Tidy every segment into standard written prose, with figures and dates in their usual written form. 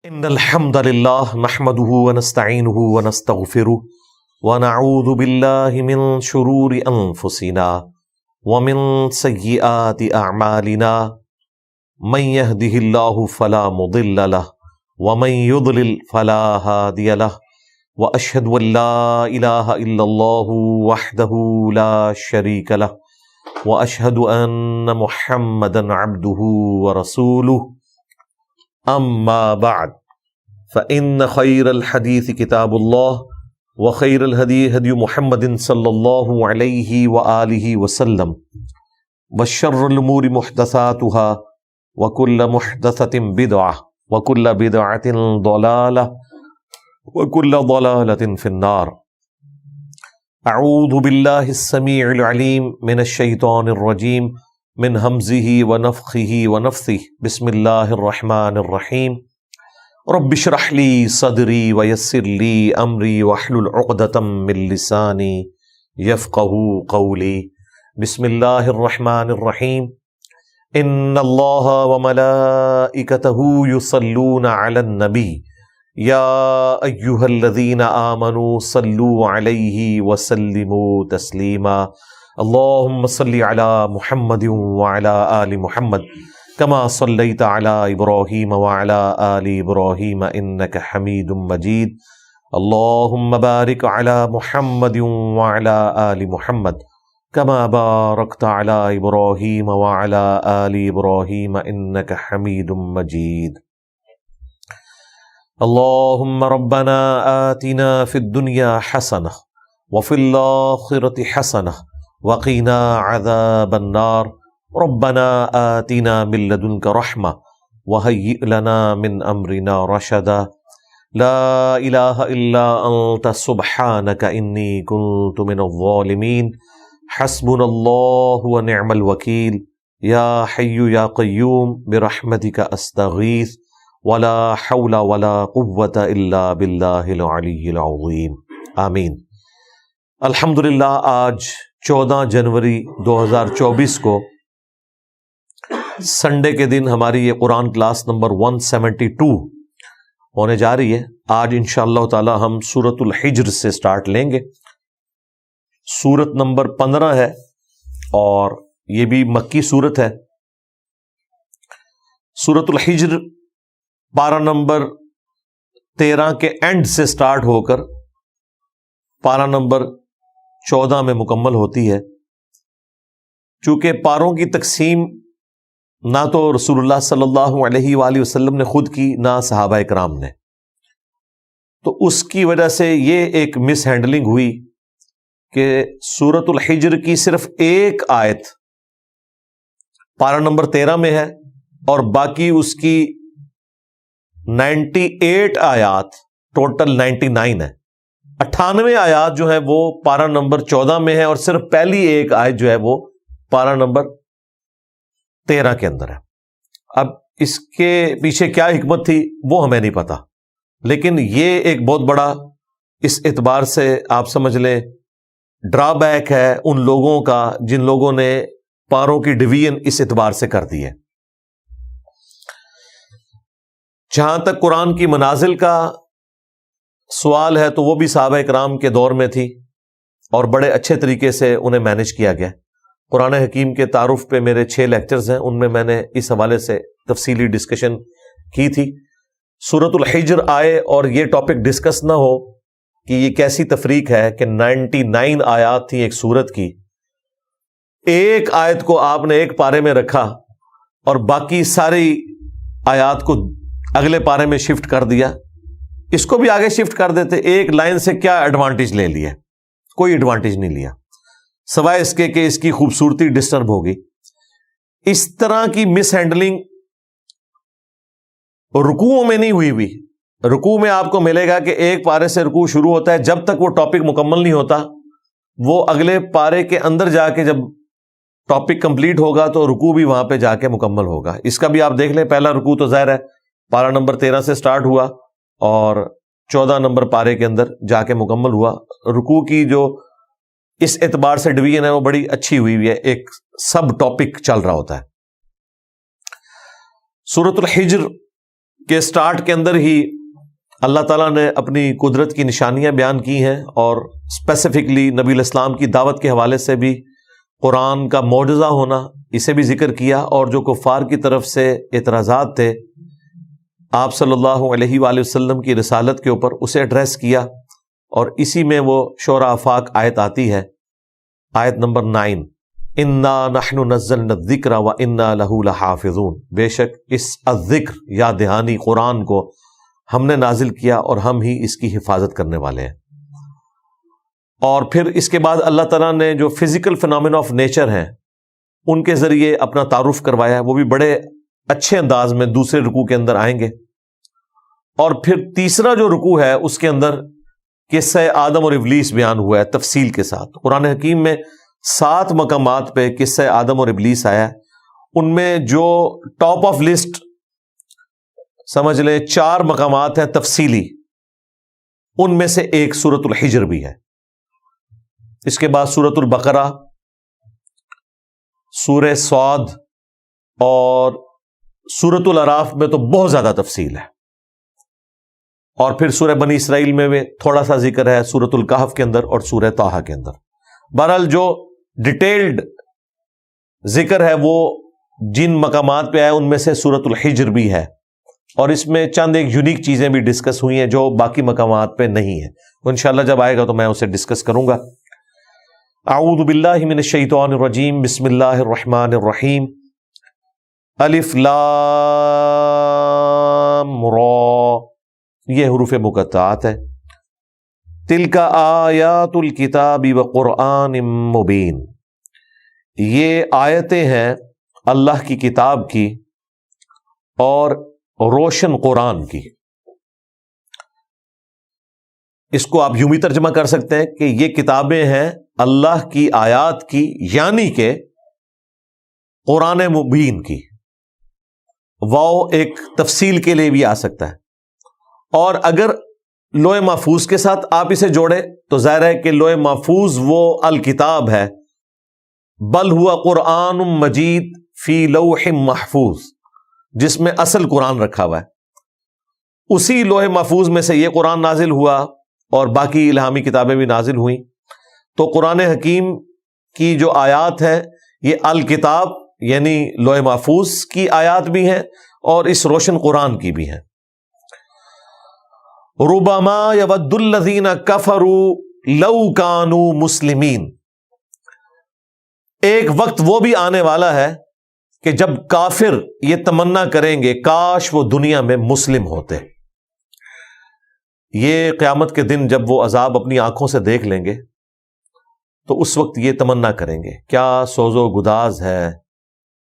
ان الحمد للہ نحمده ونستعینه ونستغفره ونعوذ باللہ من شرور انفسنا ومن سیئات اعمالنا من يهده اللہ فلا مضل له ومن يضلل فلا هادی له واشهد ان لا الہ الا اللہ وحدہ لا شریک له واشهد ان محمدا عبدہ ورسولہ اما بعد فإن خير الحديث كتاب الله وخير الهدي هدي محمد صلى الله عليه وآله وسلم وشر الأمور محدثاتها وكل محدثة بدعة وكل بدعة ضلالة وكل ضلالة في النار. أعوذ بالله السميع العليم من الشيطان الرجيم من همزه ونفخه ونفثه. بسم الله الرحمن الرحيم. رب اشرح لي صدري ويسر لي امري واحلل عقدة من لساني يفقهوا قولي. بسم الله الرحمن الرحيم. ان الله وملائكته يصلون على النبي يا ايها الذين آمنوا صلوا عليه وسلموا تسليما. اللهم صل على محمد وعلى آل محمد كما صليت على إبراهيم وعلى آل إبراهيم إنك حميد مجيد. اللهم بارك على محمد وعلى آل محمد كما باركت على إبراهيم وعلى آل إبراهيم إنك حميد مجيد. اللهم ربنا آتنا في الدنيا حسنة وفي الآخرة حسنة وقنا عذاب النار. ربنا آتنا من لدنك رحمة وهيئ لنا من أمرنا رشدا. لا إله إلا أنت سبحانك إني كنت من الظالمين. حسبنا الله ونعم الوكيل. يا حي يا قيوم برحمتك أستغيث ولا حول ولا قوة إلا بالله العلي العظيم. آمین. الحمدللہ آج 14 جنوری 2024 کو سنڈے کے دن ہماری یہ قرآن کلاس نمبر 172 ہونے جا رہی ہے. آج انشاءاللہ تعالی ہم سورۃ الحجر سے سٹارٹ لیں گے. سورت نمبر 15 ہے اور یہ بھی مکی سورت ہے. سورۃ الحجر پارہ نمبر 13 کے اینڈ سے سٹارٹ ہو کر پارہ نمبر 14 میں مکمل ہوتی ہے. چونکہ پاروں کی تقسیم نہ تو رسول اللہ صلی اللہ علیہ وآلہ وسلم نے خود کی نہ صحابہ اکرام نے، تو اس کی وجہ سے یہ ایک مس ہینڈلنگ ہوئی کہ سورۃ الحجر کی صرف ایک آیت پارہ نمبر 13 میں ہے اور باقی اس کی 98 آیات، ٹوٹل 99 ہے. 98 آیات جو ہے وہ پارہ نمبر 14 میں ہے اور صرف پہلی ایک آیت جو ہے وہ پارہ نمبر 13 کے اندر ہے. اب اس کے پیچھے کیا حکمت تھی وہ ہمیں نہیں پتا، لیکن یہ ایک بہت بڑا اس اعتبار سے آپ سمجھ لیں ڈرا بیک ہے ان لوگوں کا جن لوگوں نے پاروں کی ڈویژن اس اعتبار سے کر دی ہے. جہاں تک قرآن کی منازل کا سوال ہے تو وہ بھی صحابہ اکرام کے دور میں تھی اور بڑے اچھے طریقے سے انہیں مینج کیا گیا. قرآن حکیم کے تعارف پہ میرے 6 لیکچرز ہیں، ان میں نے اس حوالے سے تفصیلی ڈسکشن کی تھی. سورۃ الحجر آئے اور یہ ٹاپک ڈسکس نہ ہو کہ یہ کیسی تفریق ہے کہ 99 آیات تھی ایک سورت کی، ایک آیت کو آپ نے ایک پارے میں رکھا اور باقی ساری آیات کو اگلے پارے میں شفٹ کر دیا. اس کو بھی آگے شفٹ کر دیتے، ایک لائن سے کیا ایڈوانٹیج لے لیا؟ کوئی ایڈوانٹیج نہیں لیا سوائے اس کے کہ اس کی خوبصورتی ڈسٹرب ہوگی. اس طرح کی مس ہینڈلنگ رکوعوں میں نہیں ہوئی. رکوع میں آپ کو ملے گا کہ ایک پارے سے رکوع شروع ہوتا ہے، جب تک وہ ٹاپک مکمل نہیں ہوتا وہ اگلے پارے کے اندر جا کے جب ٹاپک کمپلیٹ ہوگا تو رکوع بھی وہاں پہ جا کے مکمل ہوگا. اس کا بھی آپ دیکھ لیں، پہلا رکوع تو ظاہر ہے پارہ نمبر 13 سے سٹارٹ ہوا اور 14 نمبر پارے کے اندر جا کے مکمل ہوا. رکوع کی جو اس اعتبار سے ڈویژن ہے وہ بڑی اچھی ہوئی ہے، ایک سب ٹاپک چل رہا ہوتا ہے. سورۃ الحجر کہ سٹارٹ کے اندر ہی اللہ تعالیٰ نے اپنی قدرت کی نشانیاں بیان کی ہیں، اور اسپیسیفکلی نبی الاسلام کی دعوت کے حوالے سے بھی قرآن کا معجزہ ہونا اسے بھی ذکر کیا، اور جو کفار کی طرف سے اعتراضات تھے آپ صلی اللہ علیہ وآلہ وسلم کی رسالت کے اوپر اسے ایڈریس کیا، اور اسی میں وہ شعراء آفاق آیت آتی ہے، آیت نمبر 9، انا نحن نزلنا الذکر وانا لہ لحافظون، بے شک اس الذکر یا دہانی قرآن کو ہم نے نازل کیا اور ہم ہی اس کی حفاظت کرنے والے ہیں۔ اور پھر اس کے بعد اللہ تعالیٰ نے جو فزیکل فینومینا آف نیچر ہیں ان کے ذریعے اپنا تعارف کروایا ہے، وہ بھی بڑے اچھے انداز میں دوسرے رکوع کے اندر آئیں گے۔ اور پھر تیسرا جو رکوع ہے اس کے اندر قصہ آدم اور ابلیس بیان ہوا ہے تفصیل کے ساتھ۔ قرآن حکیم میں 7 مقامات پہ قصہ آدم اور ابلیس آیا ہے، ان میں جو ٹاپ آف لسٹ سمجھ لیں 4 مقامات ہیں تفصیلی، ان میں سے ایک سورۃ الحجر بھی ہے۔ اس کے بعد سورۃ البقرہ، سورہ صاد اور سورۃ الاعراف میں تو بہت زیادہ تفصیل ہے، اور پھر سورہ بنی اسرائیل میں بھی تھوڑا سا ذکر ہے، سورۃ الکہف کے اندر اور سورہ طٰہٰ کے اندر۔ بہرحال جو ڈیٹیلڈ ذکر ہے وہ جن مقامات پہ آئے ان میں سے سورۃ الحجر بھی ہے، اور اس میں چند ایک یونیک چیزیں بھی ڈسکس ہوئی ہیں جو باقی مقامات پہ نہیں ہیں، انشاءاللہ جب آئے گا تو میں اسے ڈسکس کروں گا۔ اعوذ باللہ من الشیطان الرجیم، بسم اللہ الرحمن الرحیم، الف لام را، یہ حروف مقطعات ہے۔ تلک آیات الکتاب وقرآن مبین، یہ آیتیں ہیں اللہ کی کتاب کی اور روشن قرآن کی۔ اس کو آپ یوں بھی ترجمہ کر سکتے ہیں کہ یہ کتابیں ہیں اللہ کی آیات کی، یعنی کہ قرآن مبین کی۔ واو ایک تفصیل کے لیے بھی آ سکتا ہے، اور اگر لوح محفوظ کے ساتھ آپ اسے جوڑے تو ظاہر ہے کہ لوح محفوظ وہ الکتاب ہے، بل ہوا قرآن مجید فی لوح محفوظ، جس میں اصل قرآن رکھا ہوا ہے۔ اسی لوح محفوظ میں سے یہ قرآن نازل ہوا اور باقی الہامی کتابیں بھی نازل ہوئیں، تو قرآن حکیم کی جو آیات ہیں یہ الکتاب یعنی لوح محفوظ کی آیات بھی ہیں اور اس روشن قرآن کی بھی ہیں۔ ربما یود الذین کفروا لو کانوا مسلمین، ایک وقت وہ بھی آنے والا ہے کہ جب کافر یہ تمنا کریں گے کاش وہ دنیا میں مسلم ہوتے۔ یہ قیامت کے دن جب وہ عذاب اپنی آنکھوں سے دیکھ لیں گے تو اس وقت یہ تمنا کریں گے۔ کیا سوز و گداز ہے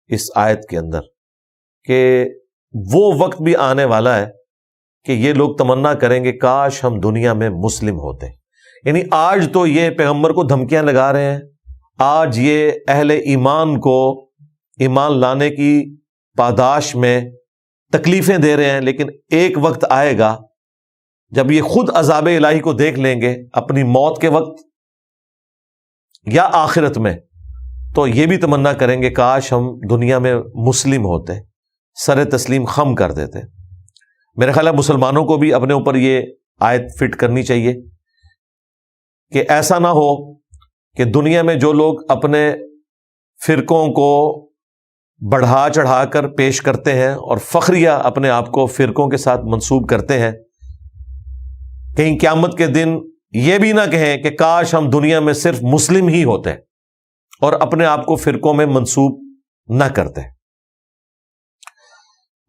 اس آیت کے اندر کہ وہ وقت بھی آنے والا ہے کہ یہ لوگ تمنا کریں گے کاش ہم دنیا میں مسلم ہوتے۔ یعنی آج تو یہ پیغمبر کو دھمکیاں لگا رہے ہیں، آج یہ اہل ایمان کو ایمان لانے کی پاداش میں تکلیفیں دے رہے ہیں، لیکن ایک وقت آئے گا جب یہ خود عذاب الہی کو دیکھ لیں گے اپنی موت کے وقت یا آخرت میں، تو یہ بھی تمنا کریں گے کاش ہم دنیا میں مسلم ہوتے، سر تسلیم خم کر دیتے۔ میرے خیال ہے مسلمانوں کو بھی اپنے اوپر یہ آیت فٹ کرنی چاہیے کہ ایسا نہ ہو کہ دنیا میں جو لوگ اپنے فرقوں کو بڑھا چڑھا کر پیش کرتے ہیں اور فخریہ اپنے آپ کو فرقوں کے ساتھ منسوب کرتے ہیں، کہیں قیامت کے دن یہ بھی نہ کہیں کہ کاش ہم دنیا میں صرف مسلم ہی ہوتے اور اپنے آپ کو فرقوں میں منسوب نہ کرتے۔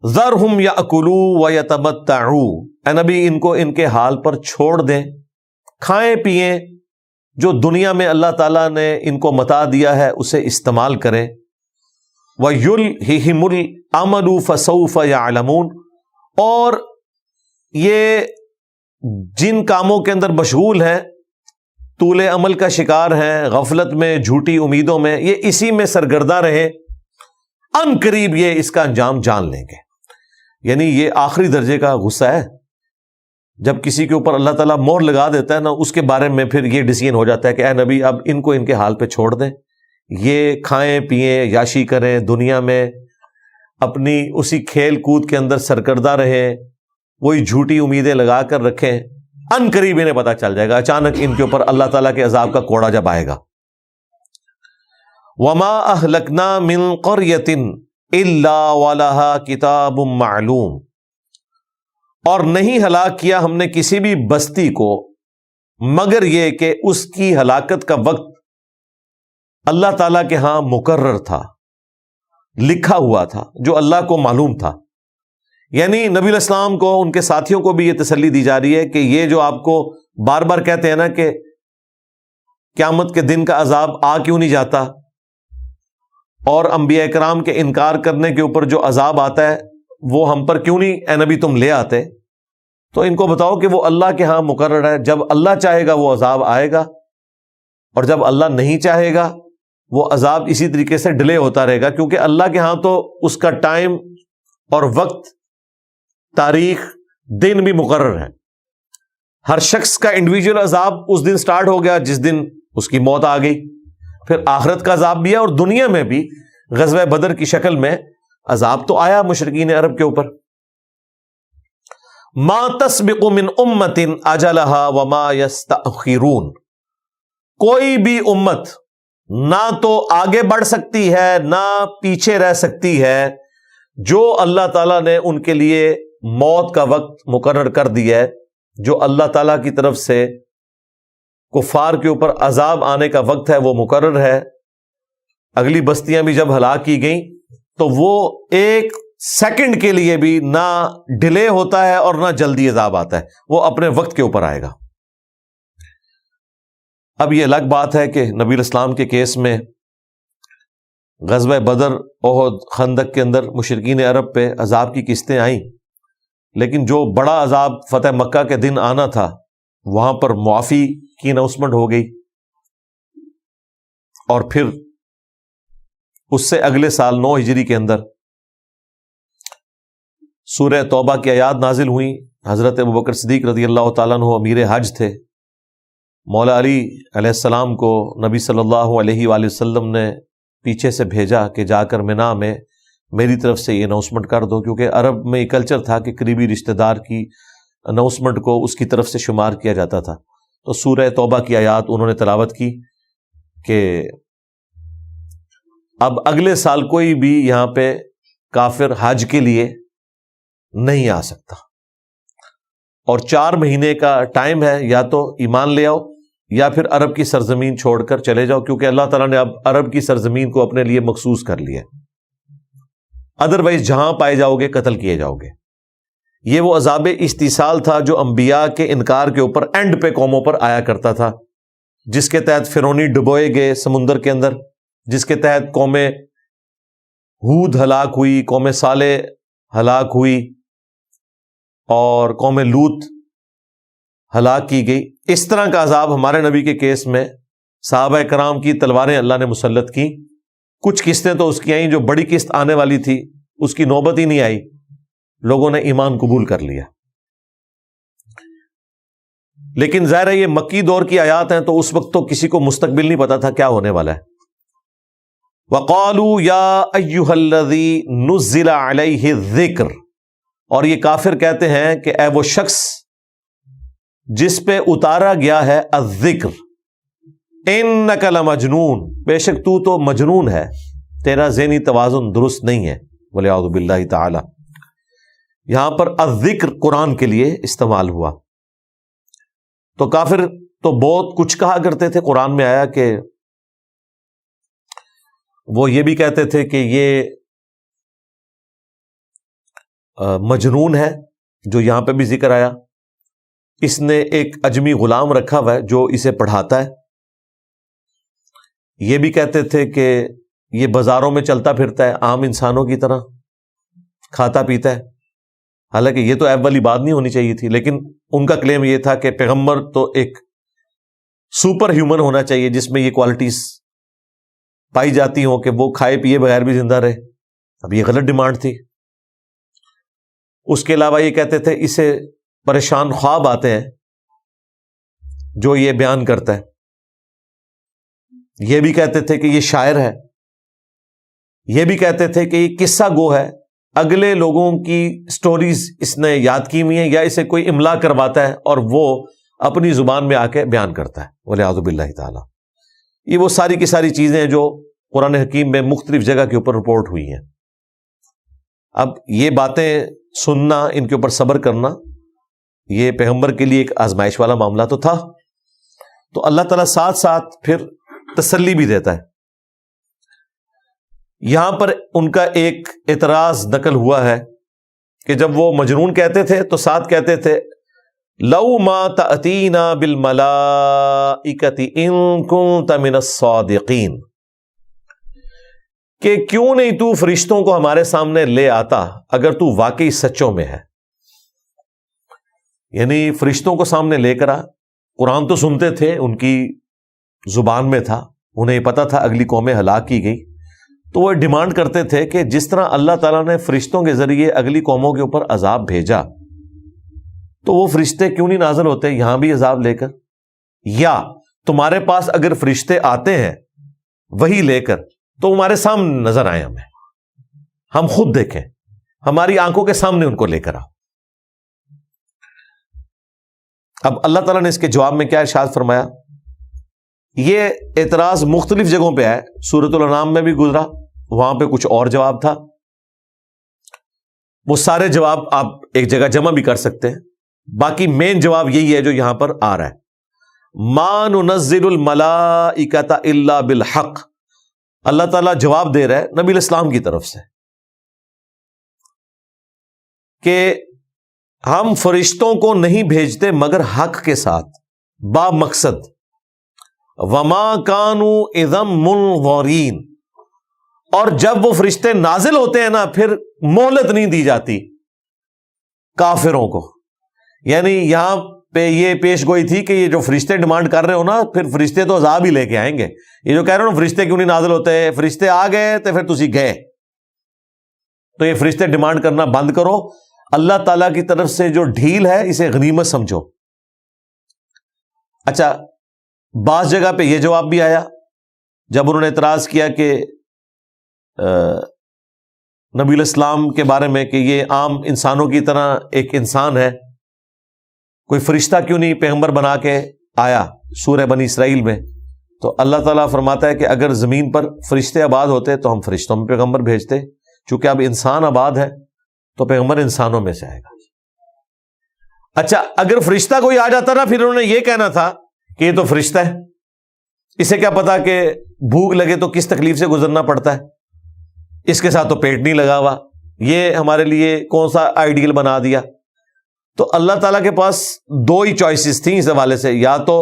ذرہم یاکلوا ویتمتعوا، اے نبی ان کو ان کے حال پر چھوڑ دیں، کھائیں پیئیں، جو دنیا میں اللہ تعالیٰ نے ان کو متاع دیا ہے اسے استعمال کریں۔ وَيُلْهِهِمُ الْعَمَلُ فَسَوْفَ يَعْلَمُونَ، اور یہ جن کاموں کے اندر مشغول ہیں، طول عمل کا شکار ہیں، غفلت میں، جھوٹی امیدوں میں، یہ اسی میں سرگرداں رہیں، ان قریب یہ اس کا انجام جان لیں گے۔ یعنی یہ آخری درجے کا غصہ ہے، جب کسی کے اوپر اللہ تعالیٰ مہر لگا دیتا ہے نا، اس کے بارے میں پھر یہ ڈیسیژن ہو جاتا ہے کہ اے نبی اب ان کو ان کے حال پہ چھوڑ دیں، یہ کھائیں پیئیں، یاشی کریں، دنیا میں اپنی اسی کھیل کود کے اندر سرکردہ رہے، وہی جھوٹی امیدیں لگا کر رکھیں، ان قریب انہیں پتہ چل جائے گا، اچانک ان کے اوپر اللہ تعالیٰ کے عذاب کا کوڑا جب آئے گا۔ وَمَا أَهْلَكْنَا مِن قَرْيَةٍ إِلَّا وَلَهَا كِتَابٌ مَعْلُومٌ، اور نہیں ہلاک کیا ہم نے کسی بھی بستی کو مگر یہ کہ اس کی ہلاکت کا وقت اللہ تعالیٰ کے ہاں مقرر تھا، لکھا ہوا تھا، جو اللہ کو معلوم تھا۔ یعنی نبی علیہ السلام کو، ان کے ساتھیوں کو بھی یہ تسلی دی جا رہی ہے کہ یہ جو آپ کو بار بار کہتے ہیں نا کہ قیامت کے دن کا عذاب آ کیوں نہیں جاتا، اور انبیاء کرام کے انکار کرنے کے اوپر جو عذاب آتا ہے وہ ہم پر کیوں نہیں اے نبی تم لے آتے، تو ان کو بتاؤ کہ وہ اللہ کے ہاں مقرر ہے، جب اللہ چاہے گا وہ عذاب آئے گا، اور جب اللہ نہیں چاہے گا وہ عذاب اسی طریقے سے ڈیلے ہوتا رہے گا، کیونکہ اللہ کے ہاں تو اس کا ٹائم اور وقت، تاریخ، دن بھی مقرر ہے۔ ہر شخص کا انڈیویجول عذاب اس دن سٹارٹ ہو گیا جس دن اس کی موت آ گئی، پھر آخرت کا عذاب بھی ہے، اور دنیا میں بھی غزوہ بدر کی شکل میں عذاب تو آیا مشرکین عرب کے اوپر۔ ما تسبق من امت اجلها وما يستأخرون، کوئی بھی امت نہ تو آگے بڑھ سکتی ہے نہ پیچھے رہ سکتی ہے، جو اللہ تعالیٰ نے ان کے لیے موت کا وقت مقرر کر دیا ہے، جو اللہ تعالیٰ کی طرف سے کفار کے اوپر عذاب آنے کا وقت ہے وہ مقرر ہے۔ اگلی بستیاں بھی جب ہلاک کی گئیں تو وہ ایک سیکنڈ کے لیے بھی نہ ڈیلے ہوتا ہے اور نہ جلدی عذاب آتا ہے، وہ اپنے وقت کے اوپر آئے گا۔ اب یہ الگ بات ہے کہ نبی الاسلام کے کیس میں غزوہ بدر، احد، خندق کے اندر مشرکین عرب پہ عذاب کی قسطیں آئیں، لیکن جو بڑا عذاب فتح مکہ کے دن آنا تھا وہاں پر معافی کی اناؤنسمنٹ ہو گئی، اور پھر اس سے اگلے سال 9 ہجری کے اندر سورہ توبہ کی آیات نازل ہوئیں۔ حضرت ابوبکر صدیق رضی اللہ تعالیٰ عنہ امیر حج تھے، مولا علی علیہ السلام کو نبی صلی اللہ علیہ وآلہ وسلم نے پیچھے سے بھیجا کہ جا کر منا میں میری طرف سے یہ اناؤنسمنٹ کر دو، کیونکہ عرب میں یہ کلچر تھا کہ قریبی رشتہ دار کی اناؤنسمنٹ کو اس کی طرف سے شمار کیا جاتا تھا۔ تو سورہ توبہ کی آیات انہوں نے تلاوت کی کہ اب اگلے سال کوئی بھی یہاں پہ کافر حج کے لیے نہیں آ سکتا، اور 4 مہینے کا ٹائم ہے، یا تو ایمان لے آؤ یا پھر عرب کی سرزمین چھوڑ کر چلے جاؤ، کیونکہ اللہ تعالیٰ نے اب عرب کی سرزمین کو اپنے لیے مخصوص کر لیا، ادروائز جہاں پائے جاؤ گے قتل کیے جاؤ گے۔ یہ وہ عذاب استیصال تھا جو انبیاء کے انکار کے اوپر اینڈ پہ قوموں پر آیا کرتا تھا، جس کے تحت فرعونی ڈبوئے گئے سمندر کے اندر، جس کے تحت قوم ہود ہلاک ہوئی، قوم صالح ہلاک ہوئی، اور قوم لوط ہلاک کی گئی۔ اس طرح کا عذاب ہمارے نبی کے کیس میں صحابہ کرام کی تلواریں اللہ نے مسلط کی۔ کچھ قسطیں تو اس کی آئیں، جو بڑی قسط آنے والی تھی اس کی نوبت ہی نہیں آئی، لوگوں نے ایمان قبول کر لیا۔ لیکن ظاہر ہے یہ مکی دور کی آیات ہیں، تو اس وقت تو کسی کو مستقبل نہیں پتا تھا کیا ہونے والا ہے۔ وَقَالُوا يَا أَيُّهَا الَّذِي نُزِّلَ عَلَيْهِ الذِّكْرُ، اور یہ کافر کہتے ہیں کہ اے وہ شخص جس پہ اتارا گیا ہے الذکر، اِنَّكَ لَمَجْنُونَ، بے شک تو مجنون ہے، تیرا ذہنی توازن درست نہیں ہے، وَلِعَوْذُ بِاللَّهِ تعالی۔ یہاں پر الذکر قرآن کے لیے استعمال ہوا، تو کافر تو بہت کچھ کہا کرتے تھے۔ قرآن میں آیا کہ وہ یہ بھی کہتے تھے کہ یہ مجنون ہے، جو یہاں پہ بھی ذکر آیا، اس نے ایک اجمی غلام رکھا ہوا ہے جو اسے پڑھاتا ہے۔ یہ بھی کہتے تھے کہ یہ بازاروں میں چلتا پھرتا ہے عام انسانوں کی طرح، کھاتا پیتا ہے، حالانکہ یہ تو عیب والی بات نہیں ہونی چاہیے تھی، لیکن ان کا کلیم یہ تھا کہ پیغمبر تو ایک سپر ہیومن ہونا چاہیے جس میں یہ کوالٹیز پائی جاتی ہوں کہ وہ کھائے پیے بغیر بھی زندہ رہے۔ اب یہ غلط ڈیمانڈ تھی۔ اس کے علاوہ یہ کہتے تھے اسے پریشان خواب آتے ہیں جو یہ بیان کرتا ہے۔ یہ بھی کہتے تھے کہ یہ شاعر ہے، یہ بھی کہتے تھے کہ یہ قصہ گو ہے، اگلے لوگوں کی سٹوریز اس نے یاد کی ہوئی ہیں یا اسے کوئی املا کرواتا ہے اور وہ اپنی زبان میں آ کے بیان کرتا ہے، والعیاذ باللہ تعالی۔ یہ وہ ساری کی ساری چیزیں جو قرآن حکیم میں مختلف جگہ کے اوپر رپورٹ ہوئی ہیں۔ اب یہ باتیں سننا، ان کے اوپر صبر کرنا، یہ پیغمبر کے لیے ایک آزمائش والا معاملہ تو تھا، تو اللہ تعالیٰ ساتھ ساتھ پھر تسلی بھی دیتا ہے۔ یہاں پر ان کا ایک اعتراض نقل ہوا ہے کہ جب وہ مجنون کہتے تھے تو ساتھ کہتے تھے لَوْ مَا تَأْتِينَا بِالْمَلَائِكَةِ إِن كُنتَ مِنَ الصَّادِقِينَ، کہ کیوں نہیں تو فرشتوں کو ہمارے سامنے لے آتا اگر تو واقعی سچوں میں ہے۔ یعنی فرشتوں کو سامنے لے کر آ، قرآن تو سنتے تھے، ان کی زبان میں تھا، انہیں پتا تھا اگلی قومیں ہلاک کی گئی، تو وہ ڈیمانڈ کرتے تھے کہ جس طرح اللہ تعالیٰ نے فرشتوں کے ذریعے اگلی قوموں کے اوپر عذاب بھیجا تو وہ فرشتے کیوں نہیں نازل ہوتے یہاں بھی عذاب لے کر، یا تمہارے پاس اگر فرشتے آتے ہیں وہی لے کر تو ہمارے سامنے نظر آئے، ہم خود دیکھیں، ہماری آنکھوں کے سامنے ان کو لے کر آؤ۔ اب اللہ تعالیٰ نے اس کے جواب میں کیا ارشاد فرمایا؟ یہ اعتراض مختلف جگہوں پہ ہے، سورۃ الانعام میں بھی گزرا، وہاں پہ کچھ اور جواب تھا، وہ سارے جواب آپ ایک جگہ جمع بھی کر سکتے ہیں، باقی مین جواب یہی ہے جو یہاں پر آ رہا ہے۔ ما ننزل الملائکۃ الا بالحق، اللہ تعالیٰ جواب دے رہا ہے نبی علیہ السلام کی طرف سے کہ ہم فرشتوں کو نہیں بھیجتے مگر حق کے ساتھ، با مقصد، وما کانوا اذا منظرین، اور جب وہ فرشتے نازل ہوتے ہیں نا پھر مہلت نہیں دی جاتی کافروں کو۔ یعنی یہاں پہ یہ پیش گوئی تھی کہ یہ جو فرشتے ڈیمانڈ کر رہے ہو نا، پھر فرشتے تو عذاب ہی لے کے آئیں گے، یہ جو کہہ رہے ہو نا فرشتے کیوں نہیں نازل ہوتے، فرشتے آ گئے تو پھر تسی گئے، تو یہ فرشتے ڈیمانڈ کرنا بند کرو، اللہ تعالیٰ کی طرف سے جو ڈھیل ہے اسے غنیمت سمجھو۔ اچھا، بعض جگہ پہ یہ جواب بھی آیا جب انہوں نے اعتراض کیا کہ نبی علیہ السلام کے بارے میں کہ یہ عام انسانوں کی طرح ایک انسان ہے، کوئی فرشتہ کیوں نہیں پیغمبر بنا کے آیا سورہ بنی اسرائیل میں، تو اللہ تعالیٰ فرماتا ہے کہ اگر زمین پر فرشتے آباد ہوتے تو ہم فرشتوں میں پیغمبر بھیجتے، چونکہ اب انسان آباد ہے تو پیغمبر انسانوں میں سے آئے گا۔ اچھا، اگر فرشتہ کوئی آ جاتا نا پھر انہوں نے یہ کہنا تھا کہ یہ تو فرشتہ ہے، اسے کیا پتا کہ بھوک لگے تو کس تکلیف سے گزرنا پڑتا ہے، اس کے ساتھ تو پیٹ نہیں لگا ہوا، یہ ہمارے لیے کون سا آئیڈیل بنا دیا۔ تو اللہ تعالیٰ کے پاس دو ہی چوائسز تھیں اس حوالے سے، یا تو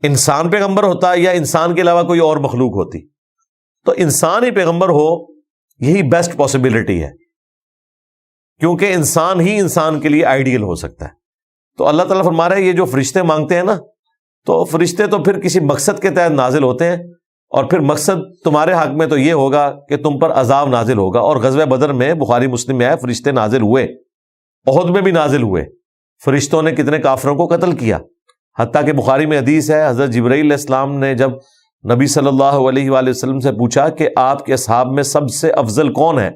انسان پیغمبر ہوتا یا انسان کے علاوہ کوئی اور مخلوق ہوتی، تو انسان ہی پیغمبر ہو یہی بیسٹ پاسبلٹی ہے، کیونکہ انسان ہی انسان کے لیے آئیڈیل ہو سکتا ہے۔ تو اللہ تعالیٰ فرما رہا ہے یہ جو فرشتے مانگتے ہیں نا، تو فرشتے تو پھر کسی مقصد کے تحت نازل ہوتے ہیں، اور پھر مقصد تمہارے حق میں تو یہ ہوگا کہ تم پر عذاب نازل ہوگا۔ اور غزوہ بدر میں بخاری مسلم میں ہے فرشتے نازل ہوئے، احد میں بھی نازل ہوئے، فرشتوں نے کتنے کافروں کو قتل کیا، حتیٰ کہ بخاری میں حدیث ہے حضرت جبرائیل علیہ السلام نے جب نبی صلی اللہ علیہ وآلہ وسلم سے پوچھا کہ آپ کے اصحاب میں سب سے افضل کون ہے،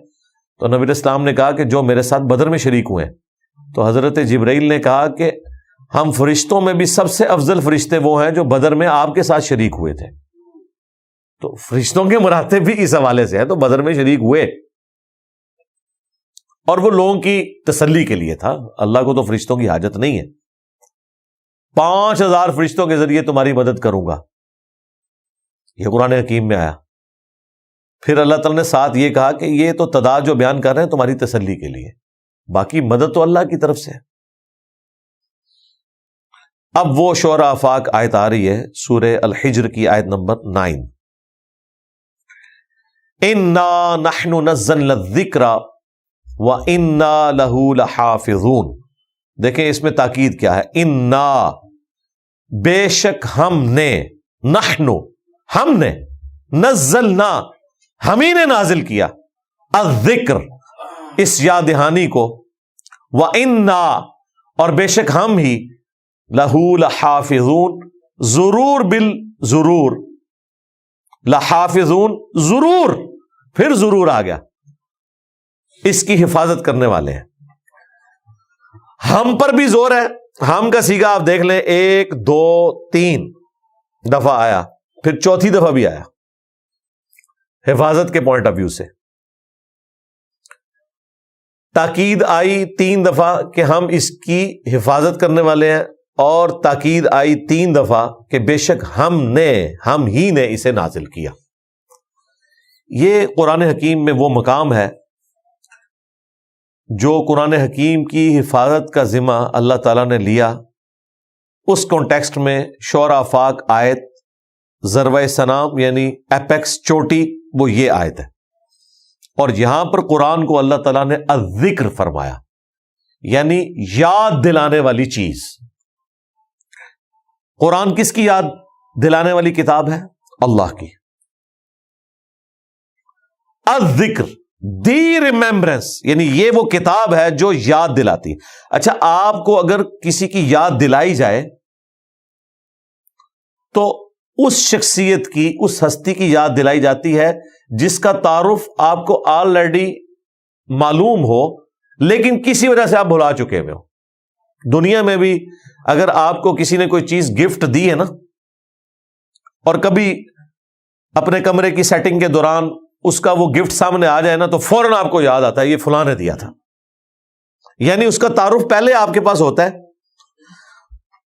تو نبی علیہ السلام نے کہا کہ جو میرے ساتھ بدر میں شریک ہوئے ہیں۔ تو حضرت جبرائیل نے کہا کہ ہم فرشتوں میں بھی سب سے افضل فرشتے وہ ہیں جو بدر میں آپ کے ساتھ شریک ہوئے تھے۔ تو فرشتوں کے مراتب بھی اس حوالے سے ہے، تو بدر میں شریک ہوئے، اور وہ لوگوں کی تسلی کے لیے تھا، اللہ کو تو فرشتوں کی حاجت نہیں ہے۔ 5000 فرشتوں کے ذریعے تمہاری مدد کروں گا، یہ قرآن حکیم میں آیا۔ پھر اللہ تعالیٰ نے ساتھ یہ کہا کہ یہ تو تعداد جو بیان کر رہے ہیں تمہاری تسلی کے لیے، باقی مدد تو اللہ کی طرف سے ہے۔ اب وہ شعراء آفاق آیت آ رہی ہے، سورہ الحجر کی آیت نمبر 9، اِنَّا نَحْنُ نَزَّلْنَا الذِّكْرَ وَإِنَّا لَهُ لَحَافِظُونَ۔ دیکھیں اس میں تاکید کیا ہے، اِنَّا، بے شک ہم نے، نحنو، ہم نے، نزلنا، ہم ہی نے نازل کیا، الذکر، اس یاد دہانی کو، وَإِنَّا، اور بے شک ہم ہی، لَهُ لَحَافِظُونَ، ضرور بالضرور، لَحَافِظُونَ، ضرور، پھر ضرور آ گیا، اس کی حفاظت کرنے والے ہیں. ہم پر بھی زور ہے. ہم کا سیگا آپ دیکھ لیں 1 2 3 دفعہ آیا, پھر چوتھی دفعہ بھی آیا حفاظت کے پوائنٹ آف ویو سے. تاکید آئی 3 دفعہ کہ ہم اس کی حفاظت کرنے والے ہیں, اور تاکید آئی 3 دفعہ کہ بے شک ہم ہی نے اسے نازل کیا. یہ قرآن حکیم میں وہ مقام ہے جو قرآن حکیم کی حفاظت کا ذمہ اللہ تعالیٰ نے لیا. اس کانٹیکسٹ میں شعراء افاق آیت ذروہ سنام یعنی ایپیکس چوٹی وہ یہ آیت ہے, اور یہاں پر قرآن کو اللہ تعالیٰ نے الذکر فرمایا, یعنی یاد دلانے والی چیز. قرآن کس کی یاد دلانے والی کتاب ہے؟ اللہ کی. الذکر, دی ریممبرنس, یعنی یہ وہ کتاب ہے جو یاد دلاتی. اچھا, آپ کو اگر کسی کی یاد دلائی جائے تو اس شخصیت کی, اس ہستی کی یاد دلائی جاتی ہے جس کا تعارف آپ کو آلریڈی معلوم ہو, لیکن کسی وجہ سے آپ بھلا چکے ہوئے ہو. دنیا میں بھی اگر آپ کو کسی نے کوئی چیز گفٹ دی ہے نا, اور کبھی اپنے کمرے کی سیٹنگ کے دوران اس کا وہ گفٹ سامنے آ جائے نا, تو فوراً آپ کو یاد آتا ہے یہ فلاں نے دیا تھا. یعنی اس کا تعارف پہلے آپ کے پاس ہوتا ہے,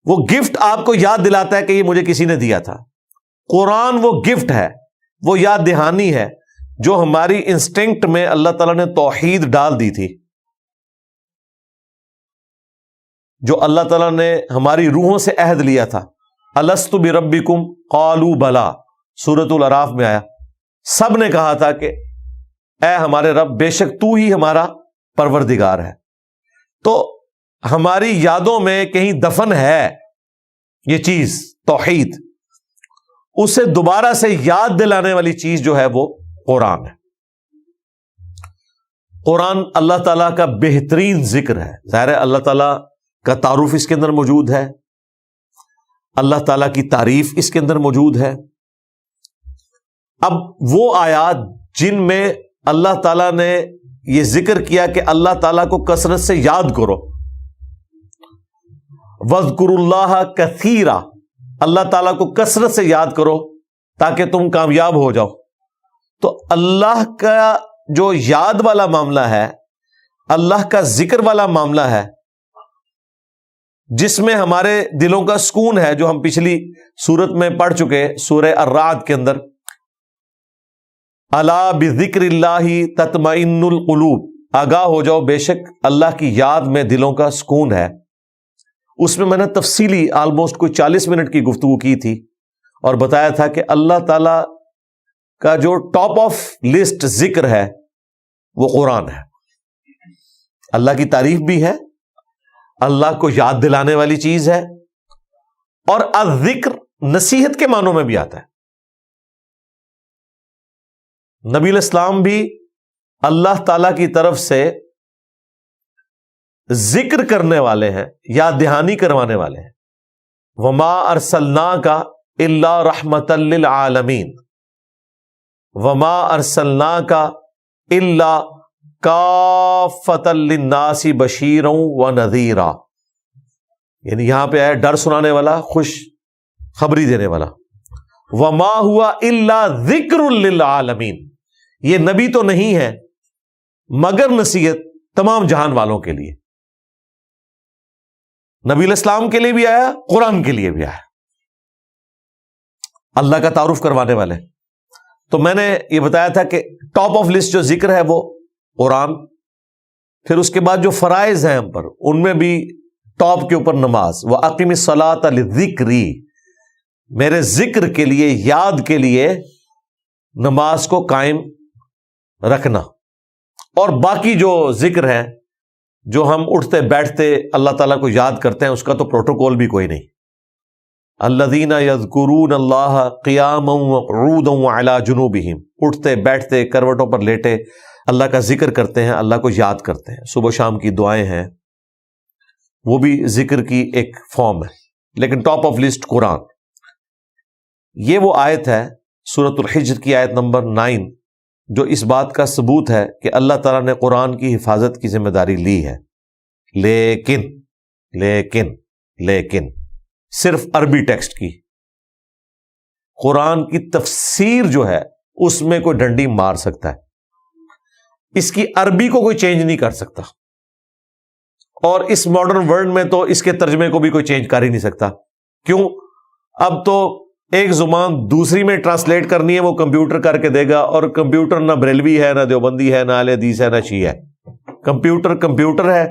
وہ گفٹ آپ کو یاد دلاتا ہے کہ یہ مجھے کسی نے دیا تھا. قرآن وہ گفٹ ہے, وہ یاد دہانی ہے جو ہماری انسٹنکٹ میں اللہ تعالیٰ نے توحید ڈال دی تھی, جو اللہ تعالیٰ نے ہماری روحوں سے عہد لیا تھا. الست بربکم قالوا بلا, سورۃ الاعراف میں آیا. سب نے کہا تھا کہ اے ہمارے رب, بے شک تو ہی ہمارا پروردگار ہے. تو ہماری یادوں میں کہیں دفن ہے یہ چیز توحید, اسے دوبارہ سے یاد دلانے والی چیز جو ہے وہ قرآن ہے. قرآن اللہ تعالیٰ کا بہترین ذکر ہے. ظاہر ہے اللہ تعالیٰ کا تعارف اس کے اندر موجود ہے, اللہ تعالیٰ کی تعریف اس کے اندر موجود ہے. اب وہ آیات جن میں اللہ تعالیٰ نے یہ ذکر کیا کہ اللہ تعالیٰ کو کثرت سے یاد کرو, وَاذْكُرُوا اللَّهَ كَثِيرًا, اللہ تعالیٰ کو کثرت سے یاد کرو تاکہ تم کامیاب ہو جاؤ. تو اللہ کا جو یاد والا معاملہ ہے, اللہ کا ذکر والا معاملہ ہے, جس میں ہمارے دلوں کا سکون ہے, جو ہم پچھلی سورت میں پڑھ چکے سورہ الرعد کے اندر, الا بذکر اللہ تطمئن القلوب, آگاہ ہو جاؤ بے شک اللہ کی یاد میں دلوں کا سکون ہے. اس میں نے تفصیلی آلموسٹ کوئی 40 منٹ کی گفتگو کی تھی اور بتایا تھا کہ اللہ تعالی کا جو ٹاپ آف لسٹ ذکر ہے وہ قرآن ہے. اللہ کی تعریف بھی ہے, اللہ کو یاد دلانے والی چیز ہے, اور الذکر نصیحت کے معنوں میں بھی آتا ہے. نبی علیہ السلام بھی اللہ تعالی کی طرف سے ذکر کرنے والے ہیں, یاد دہانی کروانے والے ہیں. وما ارسلناک الا رحمۃ للعالمین, وما ارسلناک الا کافۃ للناس بشیرا ونذیرا, یعنی یہاں پہ ہے ڈر سنانے والا, خوش خبری دینے والا. وما ہوا الا ذکر للعالمین, یہ نبی تو نہیں ہے مگر نصیحت تمام جہان والوں کے لیے. نبی علیہ السلام کے لیے بھی آیا, قرآن کے لیے بھی آیا, اللہ کا تعارف کروانے والے. تو میں نے یہ بتایا تھا کہ ٹاپ آف لسٹ جو ذکر ہے وہ قرآن, پھر اس کے بعد جو فرائض ہیں ہم پر, ان میں بھی ٹاپ کے اوپر نماز. وَأَقِمِ الصَّلَاةَ لِلذِّكْرِ, میرے ذکر کے لیے, یاد کے لیے نماز کو قائم رکھنا. اور باقی جو ذکر ہے, جو ہم اٹھتے بیٹھتے اللہ تعالیٰ کو یاد کرتے ہیں, اس کا تو پروٹوکول بھی کوئی نہیں. الذین یذکرون اللہ قیاما وقعودا وعلی جنوبہم, اٹھتے بیٹھتے کروٹوں پر لیٹے اللہ کا ذکر کرتے ہیں, اللہ کو یاد کرتے ہیں. صبح شام کی دعائیں ہیں, وہ بھی ذکر کی ایک فارم ہے, لیکن ٹاپ آف لسٹ قرآن. یہ وہ آیت ہے سورۃ الحجر کی آیت نمبر 9, جو اس بات کا ثبوت ہے کہ اللہ تعالیٰ نے قرآن کی حفاظت کی ذمہ داری لی ہے، لیکن لیکن لیکن صرف عربی ٹیکسٹ کی، قرآن کی تفسیر جو ہے اس میں کوئی ڈنڈی مار سکتا ہے، اس کی عربی کو کوئی چینج نہیں کر سکتا، اور اس ماڈرن ورلڈ میں تو اس کے ترجمے کو بھی کوئی چینج کر ہی نہیں سکتا۔ کیوں؟ اب تو ایک زبان دوسری میں ٹرانسلیٹ کرنی ہے، وہ کمپیوٹر کر کے دے گا، اور کمپیوٹر نہ بریلوی ہے، نہ دیوبندی ہے، نہ اہل حدیث ہے، نہ شیعہ ہے۔ کمپیوٹر ہے،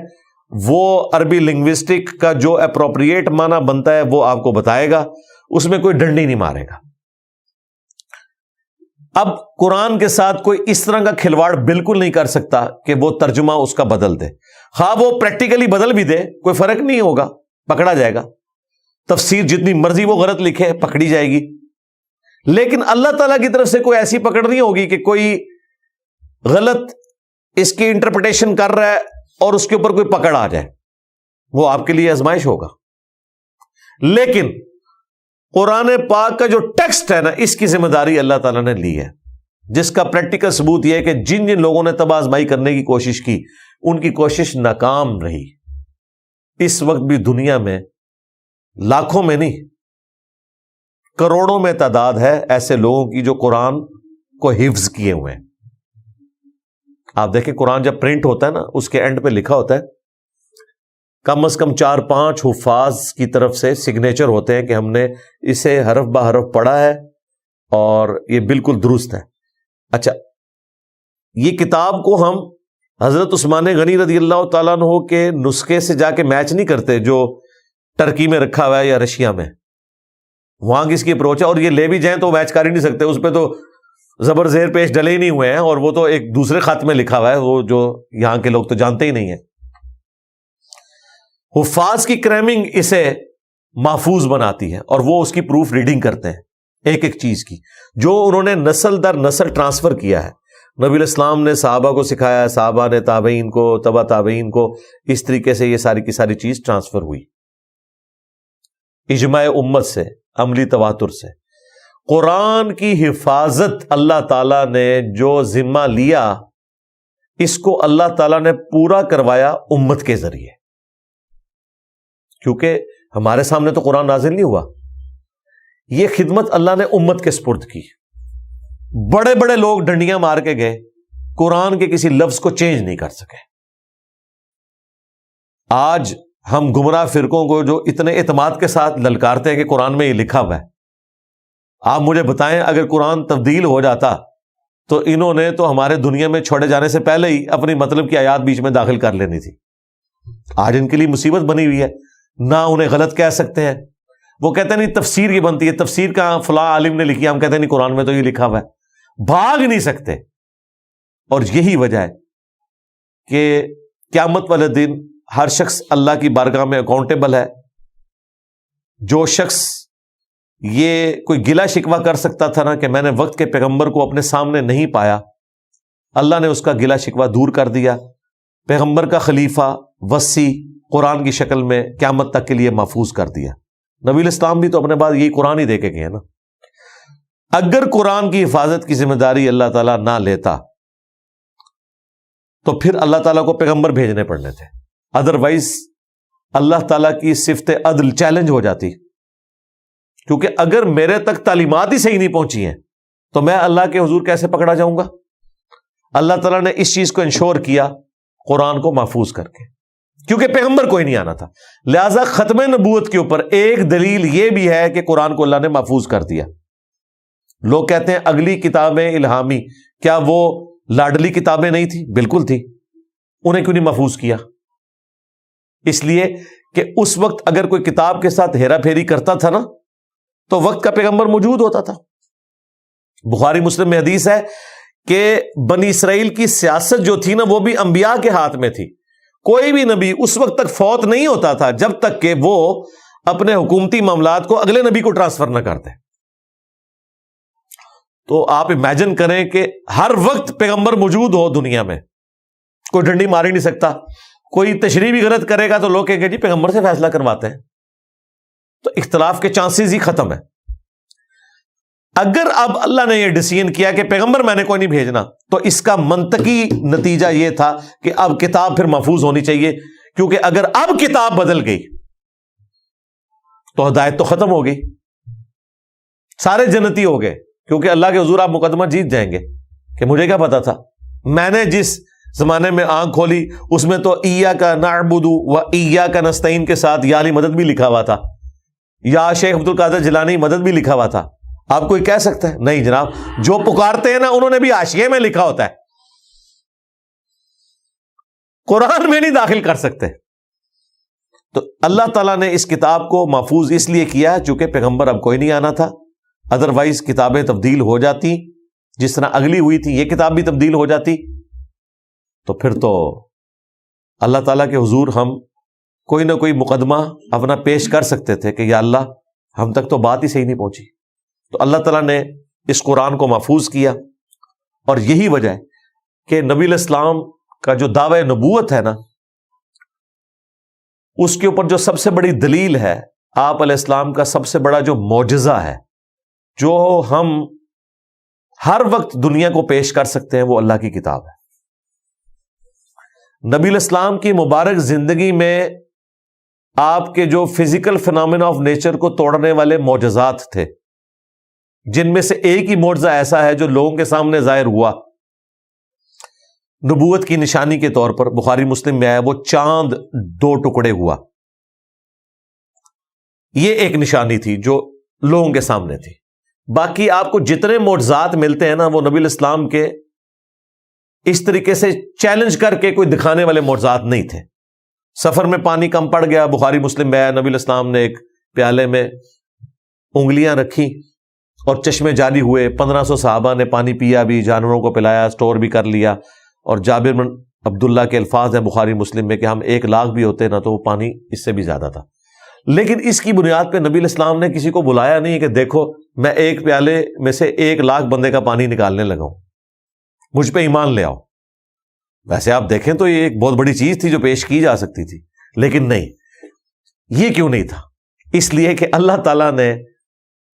وہ عربی لنگوسٹک کا جو اپروپریٹ معنی بنتا ہے وہ آپ کو بتائے گا، اس میں کوئی ڈنڈی نہیں مارے گا۔ اب قرآن کے ساتھ کوئی اس طرح کا کھلواڑ بالکل نہیں کر سکتا کہ وہ ترجمہ اس کا بدل دے، ہاں وہ پریکٹیکلی بدل بھی دے کوئی فرق نہیں ہوگا، پکڑا جائے گا۔ تفسیر جتنی مرضی وہ غلط لکھے پکڑی جائے گی، لیکن اللہ تعالیٰ کی طرف سے کوئی ایسی پکڑ نہیں ہوگی کہ کوئی غلط اس کی انٹرپریٹیشن کر رہا ہے اور اس کے اوپر کوئی پکڑ آ جائے، وہ آپ کے لیے آزمائش ہوگا۔ لیکن قرآن پاک کا جو ٹیکسٹ ہے نا، اس کی ذمہ داری اللہ تعالیٰ نے لی ہے، جس کا پریکٹیکل ثبوت یہ ہے کہ جن جن لوگوں نے تباہ آزمائی کرنے کی کوشش کی ان کی کوشش ناکام رہی۔ اس وقت بھی دنیا میں لاکھوں میں نہیں کروڑوں میں تعداد ہے ایسے لوگوں کی جو قرآن کو حفظ کیے ہوئے ہیں۔ آپ دیکھیں قرآن جب پرنٹ ہوتا ہے نا، اس کے اینڈ پہ لکھا ہوتا ہے کم از کم 4-5 حفاظ کی طرف سے سگنیچر ہوتے ہیں کہ ہم نے اسے حرف بہ حرف پڑھا ہے اور یہ بالکل درست ہے۔ اچھا، یہ کتاب کو ہم حضرت عثمان غنی رضی اللہ تعالیٰ عنہ کے نسخے سے جا کے میچ نہیں کرتے جو ٹرکی میں رکھا ہوا ہے یا رشیا میں، وہاں کی اس کی اپروچ ہے، اور یہ لے بھی جائیں تو میچ کر ہی نہیں سکتے، اس پہ تو زبر زیر پیش ڈلے ہی نہیں ہوئے ہیں، اور وہ تو ایک دوسرے خط میں لکھا ہوا ہے، وہ جو یہاں کے لوگ تو جانتے ہی نہیں ہیں۔ حفاظ کی کریمنگ اسے محفوظ بناتی ہے، اور وہ اس کی پروف ریڈنگ کرتے ہیں ایک ایک چیز کی، جو انہوں نے نسل در نسل ٹرانسفر کیا ہے۔ نبی علیہ السلام نے صحابہ کو سکھایا ہے، صحابہ نے تابعین کو، تبع تابعین کو، اس طریقے سے یہ ساری کی ساری چیز ٹرانسفر ہوئی اجماع امت سے، عملی تواتر سے۔ قرآن کی حفاظت اللہ تعالیٰ نے جو ذمہ لیا، اس کو اللہ تعالیٰ نے پورا کروایا امت کے ذریعے، کیونکہ ہمارے سامنے تو قرآن نازل نہیں ہوا، یہ خدمت اللہ نے امت کے سپرد کی۔ بڑے بڑے لوگ ڈنڈیاں مار کے گئے، قرآن کے کسی لفظ کو چینج نہیں کر سکے۔ آج ہم گمراہ فرقوں کو جو اتنے اعتماد کے ساتھ للکارتے ہیں کہ قرآن میں یہ لکھا ہوا ہے، آپ مجھے بتائیں اگر قرآن تبدیل ہو جاتا تو انہوں نے تو ہمارے دنیا میں چھوڑے جانے سے پہلے ہی اپنی مطلب کی آیات بیچ میں داخل کر لینی تھی۔ آج ان کے لیے مصیبت بنی ہوئی ہے، نہ انہیں غلط کہہ سکتے ہیں۔ وہ کہتے ہیں نہیں تفسیر یہ بنتی ہے، تفسیر کہاں فلاں عالم نے لکھی ہے، ہم کہتے ہیں نہیں قرآن میں تو یہ لکھا ہوا ہے، بھاگ نہیں سکتے۔ اور یہی وجہ ہے کہ قیامت والے دن ہر شخص اللہ کی بارگاہ میں اکاؤنٹیبل ہے۔ جو شخص یہ کوئی گلہ شکوہ کر سکتا تھا نا کہ میں نے وقت کے پیغمبر کو اپنے سامنے نہیں پایا، اللہ نے اس کا گلہ شکوہ دور کر دیا۔ پیغمبر کا خلیفہ وصی قرآن کی شکل میں قیامت تک کے لیے محفوظ کر دیا۔ نبی الاسلام بھی تو اپنے بعد یہی قرآن ہی دے کے گئے نا۔ اگر قرآن کی حفاظت کی ذمہ داری اللہ تعالیٰ نہ لیتا تو پھر اللہ تعالیٰ کو پیغمبر بھیجنے پڑنے تھے، ادروائز اللہ تعالیٰ کی صفت عدل چیلنج ہو جاتی، کیونکہ اگر میرے تک تعلیمات ہی صحیح نہیں پہنچی ہیں تو میں اللہ کے حضور کیسے پکڑا جاؤں گا؟ اللہ تعالیٰ نے اس چیز کو انشور کیا قرآن کو محفوظ کر کے، کیونکہ پیغمبر کوئی نہیں آنا تھا۔ لہذا ختم نبوت کے اوپر ایک دلیل یہ بھی ہے کہ قرآن کو اللہ نے محفوظ کر دیا۔ لوگ کہتے ہیں اگلی کتابیں الہامی، کیا وہ لاڈلی کتابیں نہیں تھی؟ بالکل تھی، انہیں کیوں نہیں محفوظ کیا؟ اس لیے کہ اس وقت اگر کوئی کتاب کے ساتھ ہیرا پھیری کرتا تھا نا تو وقت کا پیغمبر موجود ہوتا تھا۔ بخاری مسلم میں حدیث ہے کہ بنی اسرائیل کی سیاست جو تھی نا وہ بھی انبیاء کے ہاتھ میں تھی۔ کوئی بھی نبی اس وقت تک فوت نہیں ہوتا تھا جب تک کہ وہ اپنے حکومتی معاملات کو اگلے نبی کو ٹرانسفر نہ کرتے۔ تو آپ امیجن کریں کہ ہر وقت پیغمبر موجود ہو دنیا میں، کوئی ڈنڈی مار ہی نہیں سکتا۔ کوئی تشریح بھی غلط کرے گا تو لوگ کہیں گے جی پیغمبر سے فیصلہ کرواتے ہیں، تو اختلاف کے چانسز ہی ختم ہے۔ اگر اب اللہ نے یہ ڈیسیژن کیا کہ پیغمبر میں نے کوئی نہیں بھیجنا، تو اس کا منطقی نتیجہ یہ تھا کہ اب کتاب پھر محفوظ ہونی چاہیے، کیونکہ اگر اب کتاب بدل گئی تو ہدایت تو ختم ہو گئی، سارے جنتی ہو گئے، کیونکہ اللہ کے حضور آپ مقدمہ جیت جائیں گے کہ مجھے کیا پتا تھا، میں نے جس زمانے میں آنکھ کھولی اس میں تو ایاک نعبد و ایاک نستعین کے ساتھ یا علی مدد بھی لکھا ہوا تھا، یا شیخ عبد القادر جیلانی مدد بھی لکھا ہوا تھا۔ آپ کوئی کہہ سکتا ہے؟ نہیں جناب، جو پکارتے ہیں نا انہوں نے بھی حاشیے میں لکھا ہوتا ہے، قرآن میں نہیں داخل کر سکتے۔ تو اللہ تعالیٰ نے اس کتاب کو محفوظ اس لیے کیا چونکہ پیغمبر اب کوئی نہیں آنا تھا، ادروائز کتابیں تبدیل ہو جاتی، جس طرح اگلی ہوئی تھی یہ کتاب بھی تبدیل ہو جاتی، تو پھر تو اللہ تعالیٰ کے حضور ہم کوئی نہ کوئی مقدمہ اپنا پیش کر سکتے تھے کہ یا اللہ ہم تک تو بات ہی صحیح نہیں پہنچی۔ تو اللہ تعالیٰ نے اس قرآن کو محفوظ کیا، اور یہی وجہ ہے کہ نبی علیہ السلام کا جو دعوی نبوت ہے نا، اس کے اوپر جو سب سے بڑی دلیل ہے، آپ علیہ السلام کا سب سے بڑا جو معجزہ ہے، جو ہم ہر وقت دنیا کو پیش کر سکتے ہیں، وہ اللہ کی کتاب ہے۔ نبی علیہ السلام کی مبارک زندگی میں آپ کے جو فزیکل فینومینا آف نیچر کو توڑنے والے معجزات تھے، جن میں سے ایک ہی معجزہ ایسا ہے جو لوگوں کے سامنے ظاہر ہوا نبوت کی نشانی کے طور پر، بخاری مسلم میں آیا، وہ چاند 2 ٹکڑے ہوا۔ یہ ایک نشانی تھی جو لوگوں کے سامنے تھی۔ باقی آپ کو جتنے معجزات ملتے ہیں نا، وہ نبی علیہ السلام کے اس طریقے سے چیلنج کر کے کوئی دکھانے والے معجزات نہیں تھے۔ سفر میں پانی کم پڑ گیا، بخاری مسلم میں آیا، نبی علیہ السلام نے ایک پیالے میں انگلیاں رکھی اور چشمے جاری ہوئے، 1500 صحابہ نے پانی پیا بھی، جانوروں کو پلایا، سٹور بھی کر لیا، اور جابر بن عبداللہ کے الفاظ ہیں بخاری مسلم میں کہ ہم 1 لاکھ بھی ہوتے نا تو وہ پانی اس سے بھی زیادہ تھا۔ لیکن اس کی بنیاد پہ نبی علیہ السلام نے کسی کو بلایا نہیں کہ دیکھو میں ایک پیالے میں سے 1 لاکھ بندے کا پانی نکالنے لگا ہوں، مجھ پہ ایمان لے آؤ۔ ویسے آپ دیکھیں تو یہ ایک بہت بڑی چیز تھی جو پیش کی جا سکتی تھی، لیکن نہیں۔ یہ کیوں نہیں تھا؟ اس لیے کہ اللہ تعالیٰ نے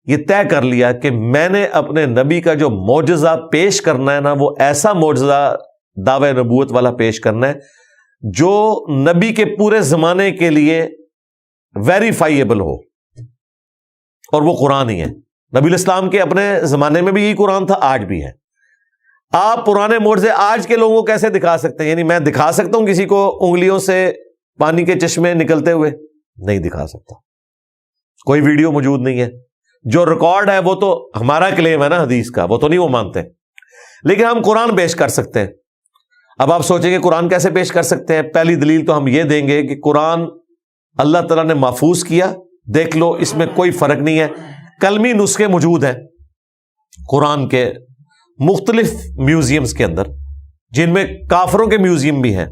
یہ طے کر لیا کہ میں نے اپنے نبی کا جو معجزہ پیش کرنا ہے نا، وہ ایسا معجزہ دعوی نبوت والا پیش کرنا ہے جو نبی کے پورے زمانے کے لیے ویریفائیبل ہو، اور وہ قرآن ہی ہے۔ نبی علیہ السلام کے اپنے زمانے میں بھی یہی قرآن تھا، آج بھی ہے۔ آپ پرانے معجزے آج کے لوگوں کو کیسے دکھا سکتے ہیں؟ یعنی میں دکھا سکتا ہوں کسی کو انگلیوں سے پانی کے چشمے نکلتے ہوئے؟ نہیں دکھا سکتا، کوئی ویڈیو موجود نہیں ہے۔ جو ریکارڈ ہے وہ تو ہمارا کلیم ہے نا حدیث کا، وہ تو نہیں وہ مانتے، لیکن ہم قرآن پیش کر سکتے ہیں۔ اب آپ سوچیں کہ قرآن کیسے پیش کر سکتے ہیں؟ پہلی دلیل تو ہم یہ دیں گے کہ قرآن اللہ تعالیٰ نے محفوظ کیا، دیکھ لو اس میں کوئی فرق نہیں ہے۔ کلمی نسخے موجود ہیں قرآن کے مختلف میوزیمز کے اندر، جن میں کافروں کے میوزیم بھی ہیں۔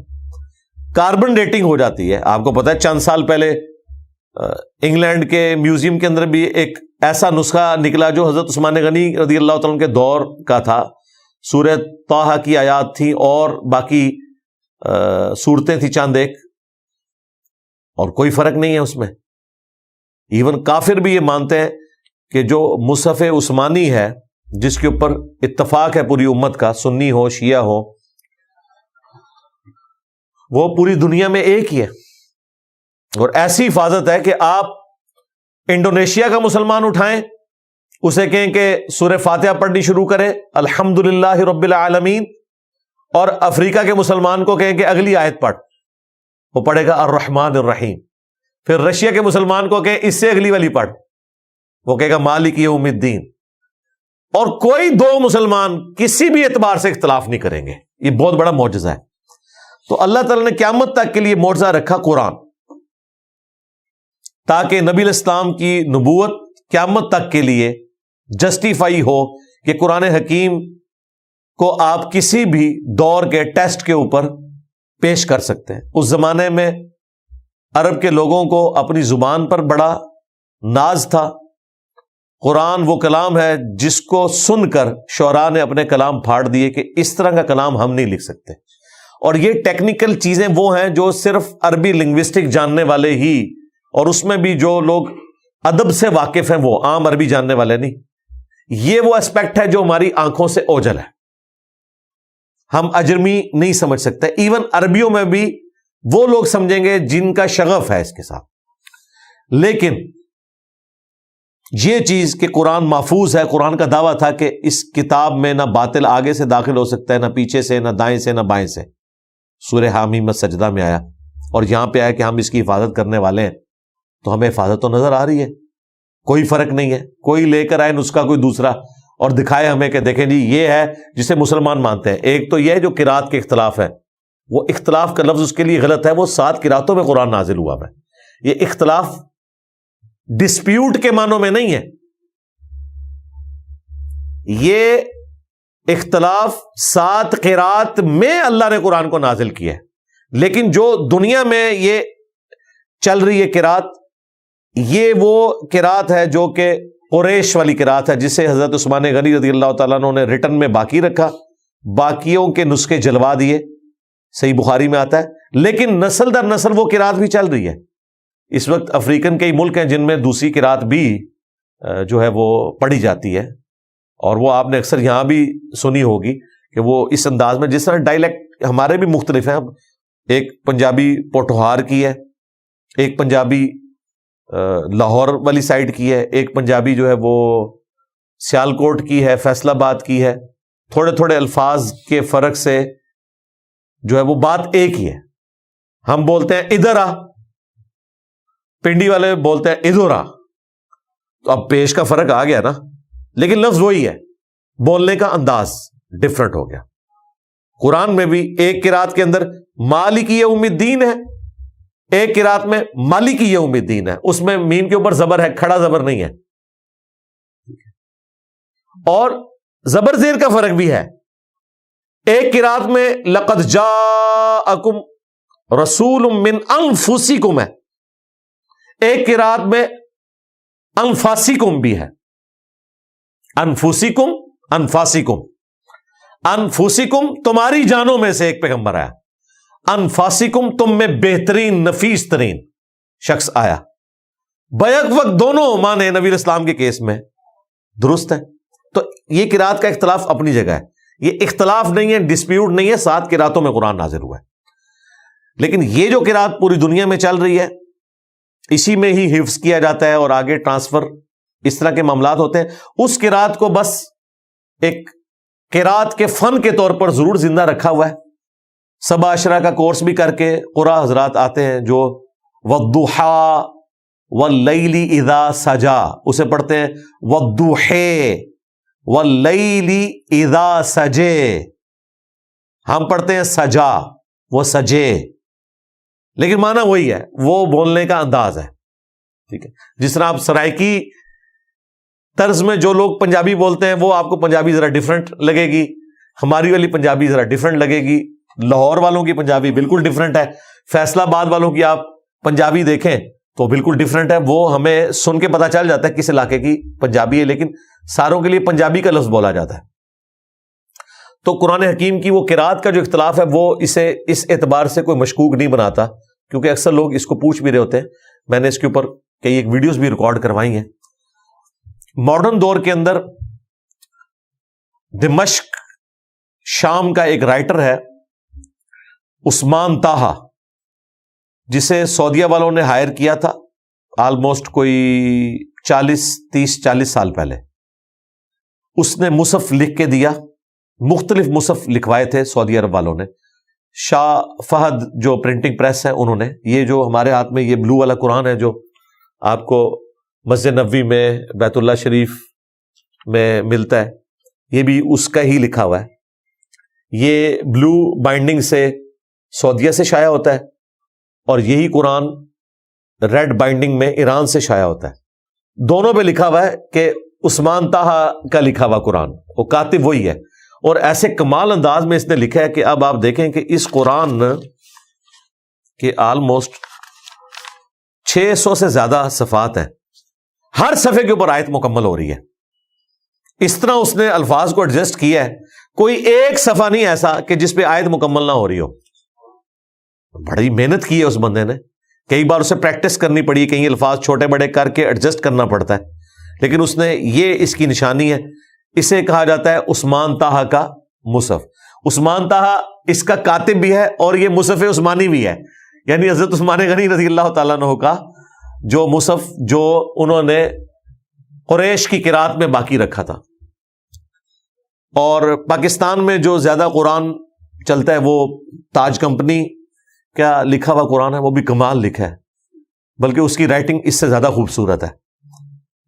کاربن ڈیٹنگ ہو جاتی ہے، آپ کو پتہ ہے چند سال پہلے انگلینڈ کے میوزیم کے اندر بھی ایک ایسا نسخہ نکلا جو حضرت عثمان غنی رضی اللہ تعالیٰ عنہ کے دور کا تھا۔ سورہ طٰہٰ کی آیات تھی اور باقی صورتیں تھیں چند ایک، اور کوئی فرق نہیں ہے اس میں۔ ایون کافر بھی یہ مانتے ہیں کہ جو مصحف عثمانی ہے، جس کے اوپر اتفاق ہے پوری امت کا، سنی ہو شیعہ ہو، وہ پوری دنیا میں ایک ہی ہے، اور ایسی حفاظت ہے کہ آپ انڈونیشیا کا مسلمان اٹھائیں، اسے کہیں کہ سورہ فاتحہ پڑھنی شروع کرے الحمدللہ رب العالمین، اور افریقہ کے مسلمان کو کہیں کہ اگلی آیت پڑھ، وہ پڑھے گا الرحمن الرحیم۔ پھر رشیا کے مسلمان کو کہیں اس سے اگلی والی پڑھ، وہ کہے گا مالک یوم الدین۔ اور کوئی 2 مسلمان کسی بھی اعتبار سے اختلاف نہیں کریں گے۔ یہ بہت بڑا معجزہ ہے۔ تو اللہ تعالیٰ نے قیامت تک کے لیے معجزہ رکھا قرآن، تاکہ نبی علیہ السلام کی نبوت قیامت تک کے لیے جسٹیفائی ہو کہ قرآن حکیم کو آپ کسی بھی دور کے ٹیسٹ کے اوپر پیش کر سکتے ہیں۔ اس زمانے میں عرب کے لوگوں کو اپنی زبان پر بڑا ناز تھا۔ قرآن وہ کلام ہے جس کو سن کر شعراء نے اپنے کلام پھاڑ دیے کہ اس طرح کا کلام ہم نہیں لکھ سکتے۔ اور یہ ٹیکنیکل چیزیں وہ ہیں جو صرف عربی لنگوسٹک جاننے والے ہی، اور اس میں بھی جو لوگ ادب سے واقف ہیں وہ عام عربی جاننے والے نہیں، یہ وہ اسپیکٹ ہے جو ہماری آنکھوں سے اوجھل ہے، ہم اجرمی نہیں سمجھ سکتے. ایون عربیوں میں بھی وہ لوگ سمجھیں گے جن کا شغف ہے اس کے ساتھ. لیکن یہ چیز کہ قرآن محفوظ ہے، قرآن کا دعویٰ تھا کہ اس کتاب میں نہ باطل آگے سے داخل ہو سکتا ہے، نہ پیچھے سے، نہ دائیں سے، نہ بائیں سے. سورہ حامیم سجدہ میں آیا، اور یہاں پہ آیا کہ ہم اس کی حفاظت کرنے والے ہیں. تو ہمیں حفاظت تو نظر آ رہی ہے، کوئی فرق نہیں ہے. کوئی لے کر آئے نسخہ کوئی دوسرا اور دکھائے ہمیں کہ دیکھیں جی یہ ہے جسے مسلمان مانتے ہیں. ایک تو یہ جو قرات کے اختلاف ہے، وہ اختلاف کا لفظ اس کے لیے غلط ہے، وہ 7 قراتوں میں قرآن نازل ہوا ہے. یہ اختلاف ڈسپیوٹ کے معنوں میں نہیں ہے، یہ اختلاف 7 قرات میں اللہ نے قرآن کو نازل کیا ہے. لیکن جو دنیا میں یہ چل رہی ہے قرات، یہ وہ قرات ہے جو کہ قریش والی قرات ہے، جسے حضرت عثمان غنی رضی اللہ تعالیٰ عنہ نے ریٹن میں باقی رکھا، باقیوں کے نسخے جلوا دیے. صحیح بخاری میں آتا ہے. لیکن نسل در نسل وہ قرات بھی چل رہی ہے. اس وقت افریقن کئی ملک ہیں جن میں دوسری قرات بھی جو ہے وہ پڑھی جاتی ہے، اور وہ آپ نے اکثر یہاں بھی سنی ہوگی کہ وہ اس انداز میں، جس طرح ڈائلیکٹ ہمارے بھی مختلف ہیں. ایک پنجابی پوٹھوہار کی ہے، ایک پنجابی لاہور والی سائڈ کی ہے، ایک پنجابی جو ہے وہ سیالکوٹ کی ہے، فیصل آباد کی ہے. تھوڑے تھوڑے الفاظ کے فرق سے جو ہے وہ بات ایک ہی ہے. ہم بولتے ہیں ادھر آ، پنڈی والے بولتے ہیں ادھر آ. تو اب پیش کا فرق آ گیا نا، لیکن لفظ وہی ہے، بولنے کا انداز ڈفرنٹ ہو گیا. قرآن میں بھی ایک قرات کے اندر مالک یوم الدین ہے، ایک قرات میں مالک یوم الدین ہے. اس میں میم کے اوپر زبر ہے، کھڑا زبر نہیں ہے. اور زبر زیر کا فرق بھی ہے. ایک قرات میں لقد جاءکم رسول من انفسکم ہے، ایک قرات میں انفاسکم بھی ہے. انفسکم، انفاسکم، انفسکم تمہاری جانوں میں سے ایک پیغمبر آیا، انفاسکم تم میں بہترین نفیس ترین شخص آیا. بیک وقت دونوں معنی نبی اسلام کے کیس میں درست ہے. تو یہ قرات کا اختلاف اپنی جگہ ہے، یہ اختلاف نہیں ہے، ڈسپیوٹ نہیں ہے. 7 قراتوں میں قرآن نازل ہوا ہے. لیکن یہ جو قرات پوری دنیا میں چل رہی ہے، اسی میں ہی حفظ کیا جاتا ہے اور آگے ٹرانسفر اس طرح کے معاملات ہوتے ہیں. اس قرات کو بس ایک قرات کے فن کے طور پر ضرور زندہ رکھا ہوا ہے. سبع عشرہ کا کورس بھی کر کے قرآن حضرات آتے ہیں جو والضحیٰ واللیل اذا سجا، اسے پڑھتے ہیں والضحیٰ واللیل اذا سجے. ہم پڑھتے ہیں سجا، وہ سجے، لیکن معنی وہی ہے، وہ بولنے کا انداز ہے. ٹھیک ہے. جس طرح آپ سرائکی طرز میں جو لوگ پنجابی بولتے ہیں، وہ آپ کو پنجابی ذرا ڈیفرنٹ لگے گی، ہماری والی پنجابی ذرا ڈیفرنٹ لگے گی. لاہور والوں کی پنجابی بالکل ڈیفرنٹ ہے. فیصلہ آباد والوں کی آپ پنجابی دیکھیں تو بالکل ڈیفرنٹ ہے. وہ ہمیں سن کے پتہ چل جاتا ہے کس علاقے کی پنجابی ہے، لیکن ساروں کے لیے پنجابی کا لفظ بولا جاتا ہے. تو قرآن حکیم کی وہ قرات کا جو اختلاف ہے، وہ اسے اس اعتبار سے کوئی مشکوک نہیں بناتا، کیونکہ اکثر لوگ اس کو پوچھ بھی رہے ہوتے ہیں. میں نے اس کے اوپر کئی ایک ویڈیوز بھی ریکارڈ کروائی ہیں. ماڈرن دور کے اندر دمشق شام کا ایک رائٹر ہے عثمان طاہا، جسے سعودیہ والوں نے ہائر کیا تھا آلموسٹ کوئی 30-40 سال پہلے. اس نے مصحف لکھ کے دیا، مختلف مصحف لکھوائے تھے سعودی عرب والوں نے. شاہ فہد جو پرنٹنگ پریس ہے انہوں نے، یہ جو ہمارے ہاتھ میں یہ بلو والا قرآن ہے جو آپ کو مسجد نبوی میں، بیت اللہ شریف میں ملتا ہے، یہ بھی اس کا ہی لکھا ہوا ہے. یہ بلو بائنڈنگ سے سعودیہ سے شائع ہوتا ہے، اور یہی قرآن ریڈ بائنڈنگ میں ایران سے شائع ہوتا ہے. دونوں پہ لکھا ہوا ہے کہ عثمان طاہا کا لکھا ہوا قرآن، وہ کاتب وہی ہے. اور ایسے کمال انداز میں اس نے لکھا ہے کہ اب آپ دیکھیں کہ اس قرآن کے آلموسٹ 600 سے زیادہ صفحات ہیں. ہر صفحے کے اوپر آیت مکمل ہو رہی ہے. اس طرح اس نے الفاظ کو ایڈجسٹ کیا ہے، کوئی ایک صفحہ نہیں ایسا کہ جس پہ آیت مکمل نہ ہو رہی ہو. بڑی محنت کی ہے اس بندے نے، کئی بار اسے پریکٹس کرنی پڑی، کئی الفاظ چھوٹے بڑے کر کے ایڈجسٹ کرنا پڑتا ہے. لیکن اس نے یہ اس کی نشانی ہے، اسے کہا جاتا ہے عثمان طٰہٰ کا مصحف۔ عثمان طٰہٰ اس کا کاتب بھی ہے اور یہ مصحف عثمانی بھی ہے، یعنی حضرت عثمان غنی رضی اللہ تعالیٰ عنہ کا جو مصحف جو انہوں نے قریش کی قرات میں باقی رکھا تھا۔ اور پاکستان میں جو زیادہ قرآن چلتا ہے وہ تاج کمپنی کا لکھا ہوا قرآن ہے، وہ بھی کمال لکھا ہے، بلکہ اس کی رائٹنگ اس سے زیادہ خوبصورت ہے،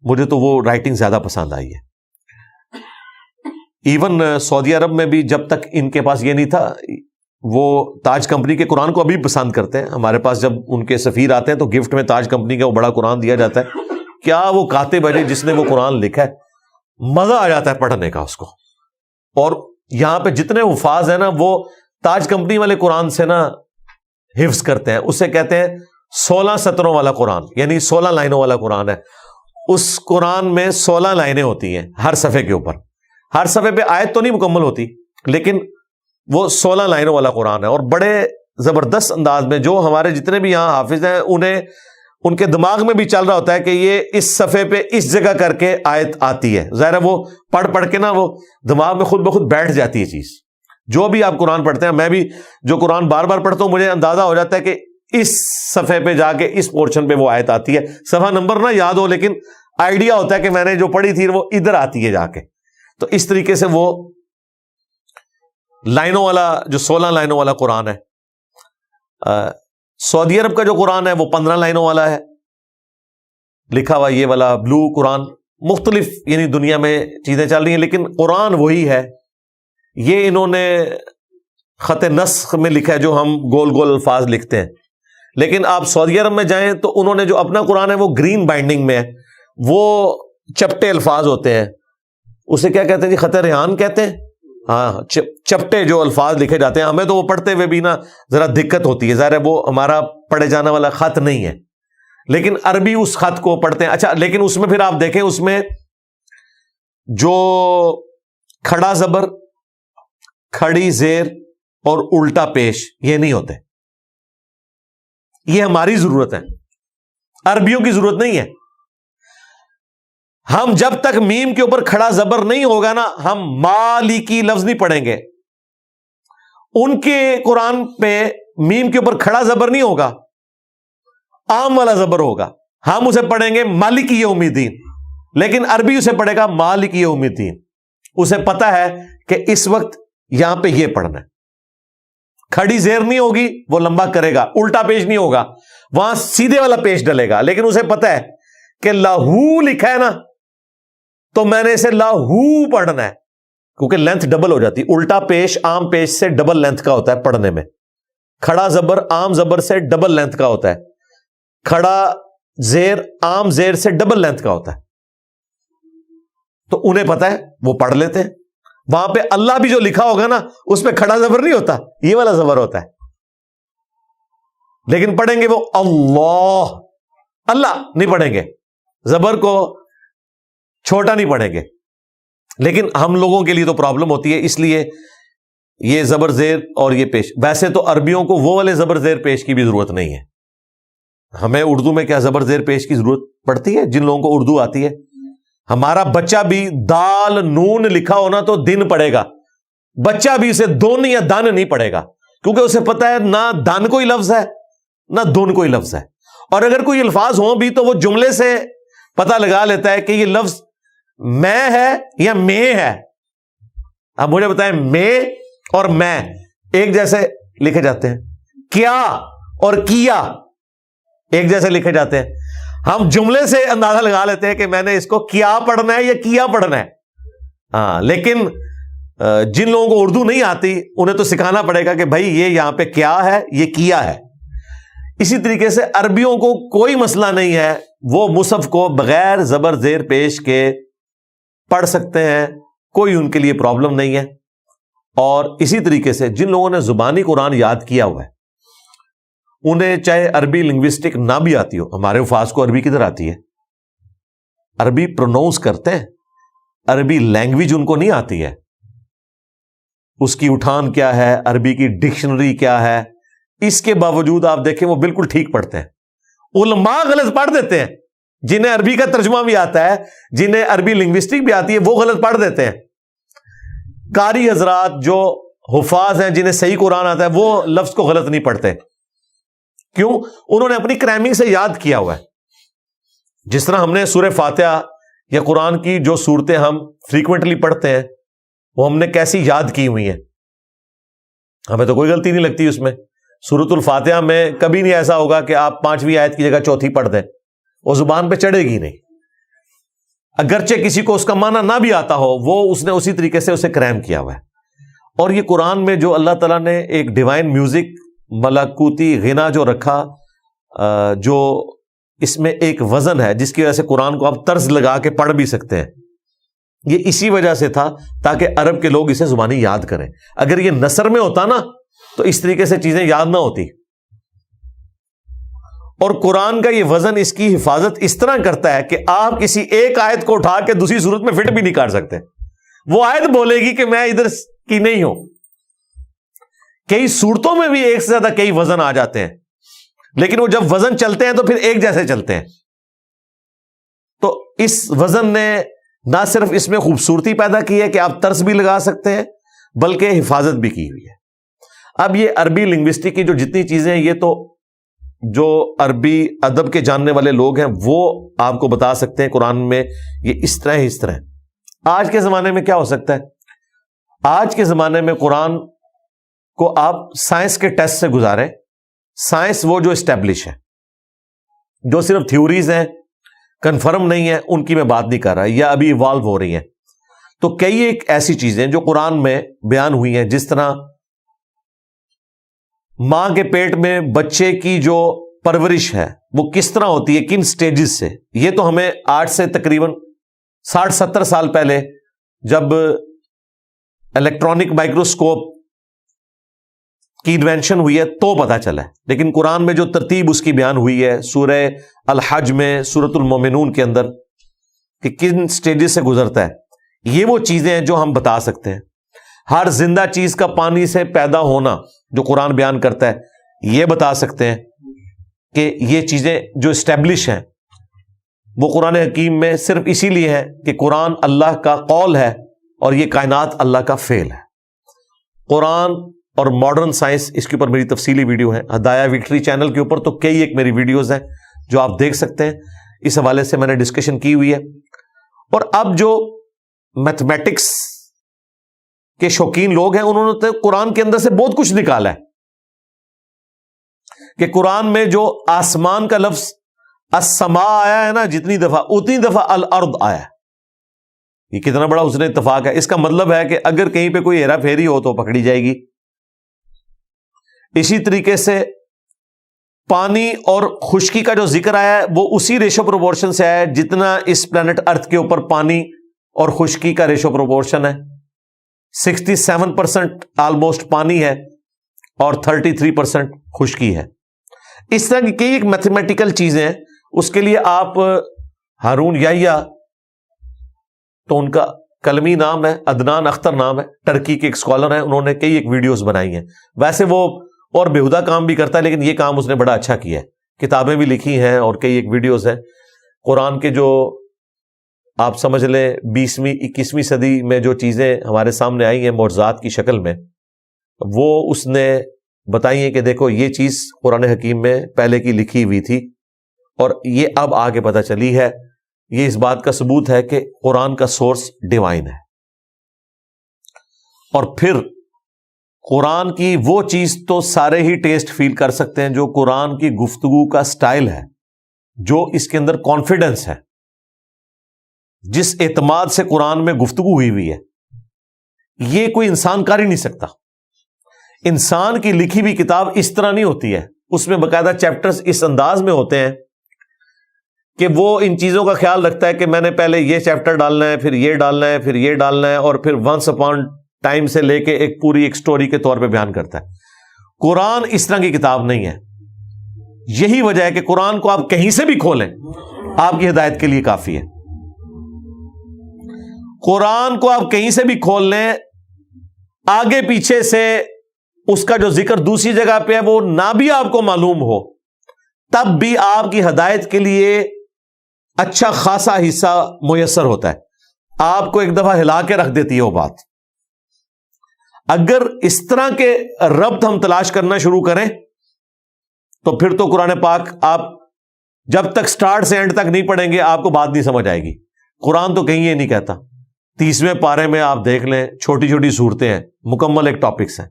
مجھے تو وہ رائٹنگ زیادہ پسند آئی ہے۔ ایون سعودی عرب میں بھی جب تک ان کے پاس یہ نہیں تھا، وہ تاج کمپنی کے قرآن کو ابھی پسند کرتے ہیں۔ ہمارے پاس جب ان کے سفیر آتے ہیں تو گفٹ میں تاج کمپنی کا وہ بڑا قرآن دیا جاتا ہے، کیا وہ کاتب ہے جس نے وہ قرآن لکھا ہے، مزہ آ جاتا ہے پڑھنے کا اس کو۔ اور یہاں پہ جتنے حفاظ ہیں نا وہ تاج کمپنی والے قرآن سے نا حفظ کرتے ہیں، اسے کہتے ہیں 16 سطروں والا قرآن، یعنی 16 لائنوں والا قرآن ہے۔ اس قرآن میں 16 لائنیں ہوتی ہیں ہر صفحے کے اوپر، ہر صفحے پہ آیت تو نہیں مکمل ہوتی لیکن وہ 16 لائنوں والا قرآن ہے، اور بڑے زبردست انداز میں جو ہمارے جتنے بھی یہاں حافظ ہیں انہیں ان کے دماغ میں بھی چل رہا ہوتا ہے کہ یہ اس صفحے پہ اس جگہ کر کے آیت آتی ہے، ظاہر ہے وہ پڑھ پڑھ کے نا وہ دماغ میں خود بخود بیٹھ جاتی ہے چیز۔ جو بھی آپ قرآن پڑھتے ہیں، میں بھی جو قرآن بار بار پڑھتا ہوں مجھے اندازہ ہو جاتا ہے کہ اس صفحے پہ جا کے اس پورشن پہ وہ آیت آتی ہے، صفحہ نمبر نہ یاد ہو لیکن آئیڈیا ہوتا ہے کہ میں نے جو پڑھی تھی وہ ادھر آتی ہے جا کے۔ تو اس طریقے سے وہ لائنوں والا جو 16 لائنوں والا قرآن ہے۔ سعودی عرب کا جو قرآن ہے وہ 15 لائنوں والا ہے لکھا ہوا، یہ والا بلو قرآن۔ مختلف یعنی دنیا میں چیزیں چل رہی ہیں لیکن قرآن وہی ہے۔ یہ انہوں نے خط نسخ میں لکھا ہے جو ہم گول گول الفاظ لکھتے ہیں، لیکن آپ سعودی عرب میں جائیں تو انہوں نے جو اپنا قرآن ہے وہ گرین بائنڈنگ میں ہے، وہ چپٹے الفاظ ہوتے ہیں، اسے کیا کہتے ہیں جی، خط ریحان کہتے ہیں، ہاں چپٹے جو الفاظ لکھے جاتے ہیں، ہمیں تو وہ پڑھتے ہوئے بھی نا ذرا دقت ہوتی ہے، ظاہر ہے وہ ہمارا پڑھے جانے والا خط نہیں ہے، لیکن عربی اس خط کو پڑھتے ہیں۔ اچھا لیکن اس میں پھر آپ دیکھیں اس میں جو کھڑا زبر، کھڑی زیر اور الٹا پیش یہ نہیں ہوتے، یہ ہماری ضرورت ہے، عربیوں کی ضرورت نہیں ہے۔ ہم جب تک میم کے اوپر کھڑا زبر نہیں ہوگا نا ہم مالکی لفظ نہیں پڑھیں گے۔ ان کے قرآن پہ میم کے اوپر کھڑا زبر نہیں ہوگا، عام والا زبر ہوگا، ہم اسے پڑھیں گے مالکی یوم الدین، لیکن عربی اسے پڑھے گا مالکی یوم الدین۔ اسے پتا ہے کہ اس وقت یہاں پہ یہ پڑھنا ہے، کھڑی زیر نہیں ہوگی وہ لمبا کرے گا، الٹا پیش نہیں ہوگا، وہاں سیدھے والا پیش ڈلے گا، لیکن اسے پتا ہے کہ لاہو لکھا ہے نا تو میں نے اسے لاہو پڑھنا ہے، کیونکہ لینتھ ڈبل ہو جاتی، الٹا پیش عام پیش سے ڈبل لینتھ کا ہوتا ہے پڑھنے میں، کھڑا زبر عام زبر سے ڈبل لینتھ کا ہوتا ہے، کھڑا زیر عام زیر سے ڈبل لینتھ کا ہوتا ہے، تو انہیں پتا ہے وہ پڑھ لیتے ہیں۔ وہاں پہ اللہ بھی جو لکھا ہوگا نا اس پہ کھڑا زبر نہیں ہوتا، یہ والا زبر ہوتا ہے، لیکن پڑھیں گے وہ اللہ، اللہ نہیں پڑھیں گے، زبر کو چھوٹا نہیں پڑھیں گے، لیکن ہم لوگوں کے لیے تو پرابلم ہوتی ہے، اس لیے یہ زبر زیر اور یہ پیش۔ ویسے تو عربیوں کو وہ والے زبر زیر پیش کی بھی ضرورت نہیں ہے، ہمیں اردو میں کیا زبر زیر پیش کی ضرورت پڑتی ہے جن لوگوں کو اردو آتی ہے؟ ہمارا بچہ بھی دال نون لکھا ہونا تو دن پڑھے گا، بچہ بھی اسے دون یا دن نہیں پڑھے گا، کیونکہ اسے پتا ہے نہ دن کوئی لفظ ہے نہ دون کوئی لفظ ہے، اور اگر کوئی الفاظ ہوں بھی تو وہ جملے سے پتہ لگا لیتا ہے کہ یہ لفظ میں ہے یا میں ہے۔ اب مجھے بتائیں میں اور میں ایک جیسے لکھے جاتے ہیں، کیا اور کیا ایک جیسے لکھے جاتے ہیں، ہم جملے سے اندازہ لگا لیتے ہیں کہ میں نے اس کو کیا پڑھنا ہے یا کیا پڑھنا ہے، ہاں، لیکن جن لوگوں کو اردو نہیں آتی انہیں تو سکھانا پڑے گا کہ بھائی یہ یہاں پہ کیا ہے یہ کیا ہے۔ اسی طریقے سے عربیوں کو کوئی مسئلہ نہیں ہے، وہ مصحف کو بغیر زبر زیر پیش کے پڑھ سکتے ہیں، کوئی ان کے لیے پرابلم نہیں ہے۔ اور اسی طریقے سے جن لوگوں نے زبانی قرآن یاد کیا ہوا ہے انہیں چاہے عربی لنگوسٹک نہ بھی آتی ہو، ہمارے حفاظ کو عربی کدھر آتی ہے، عربی پروناؤنس کرتے ہیں، عربی لینگویج ان کو نہیں آتی ہے، اس کی اٹھان کیا ہے، عربی کی ڈکشنری کیا ہے، اس کے باوجود آپ دیکھیں وہ بالکل ٹھیک پڑھتے ہیں۔ علماء غلط پڑھ دیتے ہیں، جنہیں عربی کا ترجمہ بھی آتا ہے، جنہیں عربی لنگوسٹک بھی آتی ہے، وہ غلط پڑھ دیتے ہیں. قاری حضرات جو حفاظ ہیں، جنہیں صحیح قرآن آتا ہے، وہ لفظ کو غلط نہیں پڑھتے. کیوں؟ انہوں نے اپنی کرامنگ سے یاد کیا ہوا ہے. جس طرح ہم نے سورہ فاتحہ یا قرآن کی جو صورتیں ہم فریکوینٹلی پڑھتے ہیں وہ ہم نے کیسی یاد کی ہوئی ہیں، ہمیں تو کوئی غلطی نہیں لگتی اس میں. سورۃ الفاتحہ میں کبھی نہیں ایسا ہوگا کہ آپ 5ویں آیت کی جگہ 4تھی پڑھ دیں، وہ زبان پہ چڑھے گی نہیں. اگرچہ کسی کو اس کا معنی نہ بھی آتا ہو، وہ اس نے اسی طریقے سے اسے کریم کیا ہوا ہے. اور یہ قرآن میں جو اللہ تعالیٰ نے ایک ڈیوائن میوزک، ملکوتی غنا جو رکھا، جو اس میں ایک وزن ہے جس کی وجہ سے قرآن کو آپ طرز لگا کے پڑھ بھی سکتے ہیں، یہ اسی وجہ سے تھا تاکہ عرب کے لوگ اسے زبانی یاد کریں. اگر یہ نثر میں ہوتا نا تو اس طریقے سے چیزیں یاد نہ ہوتی. اور قرآن کا یہ وزن اس کی حفاظت اس طرح کرتا ہے کہ آپ کسی ایک آیت کو اٹھا کے دوسری صورت میں فٹ بھی نہیں کر سکتے. وہ آیت بولے گی کہ میں ادھر کی نہیں ہوں. کئی صورتوں میں بھی ایک سے زیادہ کئی وزن آ جاتے ہیں، لیکن وہ جب وزن چلتے ہیں تو پھر ایک جیسے چلتے ہیں. تو اس وزن نے نہ صرف اس میں خوبصورتی پیدا کی ہے کہ آپ طرز بھی لگا سکتے ہیں، بلکہ حفاظت بھی کی ہوئی ہے. اب یہ عربی لنگوسٹک کی جو جتنی چیزیں ہیں، یہ تو جو عربی ادب کے جاننے والے لوگ ہیں وہ آپ کو بتا سکتے ہیں قرآن میں یہ اس طرح ہے، اس طرح ہے. آج کے زمانے میں کیا ہو سکتا ہے؟ آج کے زمانے میں قرآن کو آپ سائنس کے ٹیسٹ سے گزاریں. سائنس وہ جو اسٹیبلش ہے، جو صرف تھیوریز ہیں، کنفرم نہیں ہے، ان کی میں بات نہیں کر رہا، یا ابھی ایوالو ہو رہی ہیں. تو کئی ایک ایسی چیزیں جو قرآن میں بیان ہوئی ہیں، جس طرح ماں کے پیٹ میں بچے کی جو پرورش ہے وہ کس طرح ہوتی ہے، کن سٹیجز سے، یہ تو ہمیں آج سے تقریباً 60-70 سال پہلے جب الیکٹرانک مائکروسکوپ کی انوینشن ہوئی ہے تو پتہ چلا ہے. لیکن قرآن میں جو ترتیب اس کی بیان ہوئی ہے سورہ الحج میں، سورۃ المومنون کے اندر، کہ کن سٹیجز سے گزرتا ہے، یہ وہ چیزیں ہیں جو ہم بتا سکتے ہیں. ہر زندہ چیز کا پانی سے پیدا ہونا جو قرآن بیان کرتا ہے، یہ بتا سکتے ہیں کہ یہ چیزیں جو اسٹیبلش ہیں وہ قرآن حکیم میں صرف اسی لیے ہے کہ قرآن اللہ کا قول ہے اور یہ کائنات اللہ کا فعل ہے. قرآن اور ماڈرن سائنس، اس کے اوپر میری تفصیلی ویڈیو ہے ہدایہ وکٹری چینل کے اوپر، تو کئی ایک میری ویڈیوز ہیں جو آپ دیکھ سکتے ہیں. اس حوالے سے میں نے ڈسکشن کی ہوئی ہے. اور اب جو میتھمیٹکس کے شوقین لوگ ہیں، انہوں نے تو قرآن کے اندر سے بہت کچھ نکالا ہے کہ قرآن میں جو آسمان کا لفظ السماء آیا ہے نا، جتنی دفعہ اتنی دفعہ الارض آیا ہے. یہ کتنا بڑا اس نے اتفاق ہے. اس کا مطلب ہے کہ اگر کہیں پہ کوئی ہیرا پھیری ہو تو پکڑی جائے گی. اسی طریقے سے پانی اور خشکی کا جو ذکر آیا ہے وہ اسی ریشو پروپورشن سے آیا ہے جتنا اس پلانٹ ارتھ کے اوپر پانی اور خشکی کا ریشو پروپورشن ہے. 67% آلموسٹ پانی ہے اور 33% خشکی ہے. اس طرح کی کئی ایک میتھمیٹیکل چیزیں ہیں. اس کے لیے آپ ہارون یحییٰ، تو ان کا کلمی نام ہے، عدنان اختر نام ہے، ٹرکی کے ایک اسکالر ہیں، انہوں نے کئی ایک ویڈیوز بنائی ہیں. ویسے وہ اور بےہودہ کام بھی کرتا ہے، لیکن یہ کام اس نے بڑا اچھا کیا ہے. کتابیں بھی لکھی ہیں اور کئی ایک ویڈیوز ہیں. قرآن کے جو آپ سمجھ لیں 20ویں 21ویں صدی میں جو چیزیں ہمارے سامنے آئی ہیں معجزات کی شکل میں، وہ اس نے بتائی ہیں کہ دیکھو یہ چیز قرآن حکیم میں پہلے کی لکھی ہوئی تھی اور یہ اب آگے پتہ چلی ہے. یہ اس بات کا ثبوت ہے کہ قرآن کا سورس ڈیوائن ہے. اور پھر قرآن کی وہ چیز تو سارے ہی ٹیسٹ فیل کر سکتے ہیں جو قرآن کی گفتگو کا سٹائل ہے، جو اس کے اندر کانفیڈنس ہے، جس اعتماد سے قرآن میں گفتگو ہوئی ہے، یہ کوئی انسان کر ہی نہیں سکتا. انسان کی لکھی ہوئی کتاب اس طرح نہیں ہوتی ہے. اس میں باقاعدہ چیپٹرز اس انداز میں ہوتے ہیں کہ وہ ان چیزوں کا خیال رکھتا ہے کہ میں نے پہلے یہ چیپٹر ڈالنا ہے، پھر یہ ڈالنا ہے، پھر یہ ڈالنا ہے، اور پھر ونس اپون ٹائم سے لے کے ایک پوری ایک سٹوری کے طور پہ بیان کرتا ہے. قرآن اس طرح کی کتاب نہیں ہے. یہی وجہ ہے کہ قرآن کو آپ کہیں سے بھی کھولیں آپ کی ہدایت کے لیے کافی ہے. قرآن کو آپ کہیں سے بھی کھول لیں، آگے پیچھے سے اس کا جو ذکر دوسری جگہ پہ ہے وہ نہ بھی آپ کو معلوم ہو، تب بھی آپ کی ہدایت کے لیے اچھا خاصا حصہ میسر ہوتا ہے، آپ کو ایک دفعہ ہلا کے رکھ دیتی ہے وہ بات۔ اگر اس طرح کے ربط ہم تلاش کرنا شروع کریں تو پھر تو قرآن پاک آپ جب تک سٹارٹ سے اینڈ تک نہیں پڑھیں گے آپ کو بات نہیں سمجھ آئے گی۔ قرآن تو کہیں یہ نہیں کہتا۔ 30ویں پارے میں آپ دیکھ لیں، چھوٹی چھوٹی صورتیں ہیں، مکمل ایک ٹاپکس ہیں۔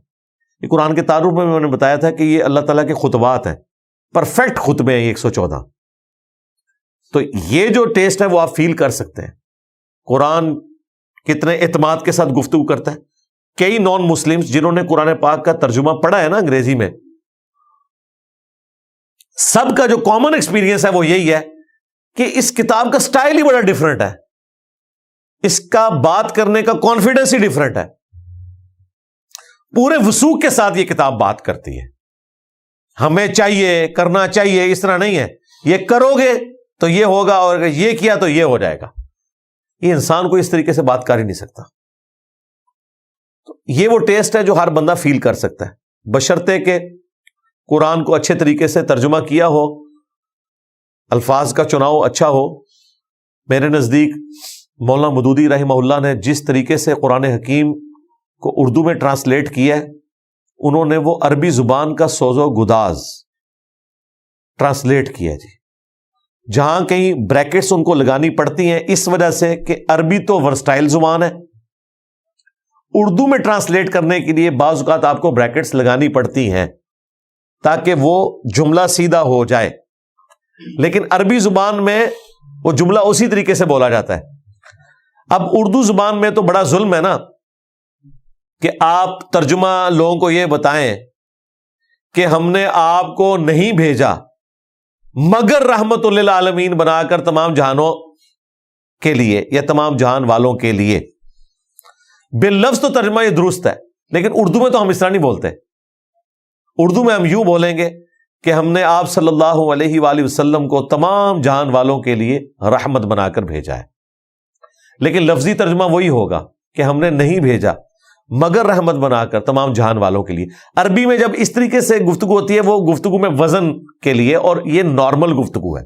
یہ قرآن کے تعارف میں نے بتایا تھا کہ یہ اللہ تعالیٰ کے خطبات ہیں، پرفیکٹ خطبے ہیں 114۔ تو یہ جو ٹیسٹ ہے وہ آپ فیل کر سکتے ہیں۔ قرآن کتنے اعتماد کے ساتھ گفتگو کرتا ہے۔ کئی نان مسلمز جنہوں نے قرآن پاک کا ترجمہ پڑھا ہے نا انگریزی میں، سب کا جو کامن ایکسپیرینس ہے وہ یہی ہے کہ اس کتاب کا سٹائل ہی بڑا ڈیفرنٹ ہے، اس کا بات کرنے کا کانفیڈنس ہی ڈیفرنٹ ہے۔ پورے وثوق کے ساتھ یہ کتاب بات کرتی ہے، ہمیں چاہیے کرنا چاہیے، اس طرح نہیں ہے یہ کرو گے تو یہ ہوگا اور اگر یہ کیا تو یہ ہو جائے گا۔ یہ انسان کو اس طریقے سے بات کر ہی نہیں سکتا۔ تو یہ وہ ٹیسٹ ہے جو ہر بندہ فیل کر سکتا ہے، بشرطے کہ قرآن کو اچھے طریقے سے ترجمہ کیا ہو، الفاظ کا چناؤ اچھا ہو۔ میرے نزدیک مولانا مودودی رحمہ اللہ نے جس طریقے سے قرآن حکیم کو اردو میں ٹرانسلیٹ کیا ہے، انہوں نے وہ عربی زبان کا سوز و گداز ٹرانسلیٹ کیا ہے جی، جہاں کہیں بریکٹس ان کو لگانی پڑتی ہیں اس وجہ سے کہ عربی تو ورسٹائل زبان ہے، اردو میں ٹرانسلیٹ کرنے کے لیے بعض اوقات آپ کو بریکٹس لگانی پڑتی ہیں تاکہ وہ جملہ سیدھا ہو جائے، لیکن عربی زبان میں وہ جملہ اسی طریقے سے بولا جاتا ہے۔ اب اردو زبان میں تو بڑا ظلم ہے نا کہ آپ ترجمہ لوگوں کو یہ بتائیں کہ ہم نے آپ کو نہیں بھیجا مگر رحمت للعالمین بنا کر تمام جہانوں کے لیے یا تمام جہان والوں کے لیے۔ باللفظ تو ترجمہ یہ درست ہے، لیکن اردو میں تو ہم اس طرح نہیں بولتے۔ اردو میں ہم یوں بولیں گے کہ ہم نے آپ صلی اللہ علیہ وآلہ وسلم کو تمام جہان والوں کے لیے رحمت بنا کر بھیجا ہے، لیکن لفظی ترجمہ وہی ہوگا کہ ہم نے نہیں بھیجا مگر رحمت بنا کر تمام جہان والوں کے لیے۔ عربی میں جب اس طریقے سے گفتگو ہوتی ہے وہ گفتگو میں وزن کے لیے، اور یہ نارمل گفتگو ہے۔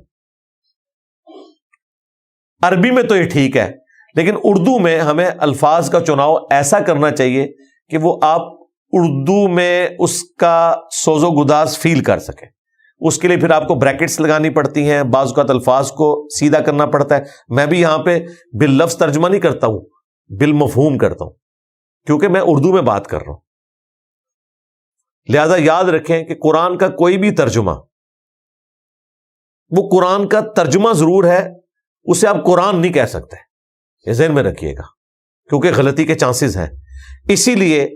عربی میں تو یہ ٹھیک ہے، لیکن اردو میں ہمیں الفاظ کا چناؤ ایسا کرنا چاہیے کہ وہ آپ اردو میں اس کا سوز و گداز فیل کر سکیں۔ اس کے لیے پھر آپ کو بریکٹس لگانی پڑتی ہیں، بعض اوقات الفاظ کو سیدھا کرنا پڑتا ہے۔ میں بھی یہاں پہ باللفظ ترجمہ نہیں کرتا ہوں، بالمفہوم کرتا ہوں، کیونکہ میں اردو میں بات کر رہا ہوں۔ لہذا یاد رکھیں کہ قرآن کا کوئی بھی ترجمہ، وہ قرآن کا ترجمہ ضرور ہے، اسے آپ قرآن نہیں کہہ سکتے، یہ ذہن میں رکھیے گا، کیونکہ غلطی کے چانسز ہیں۔ اسی لیے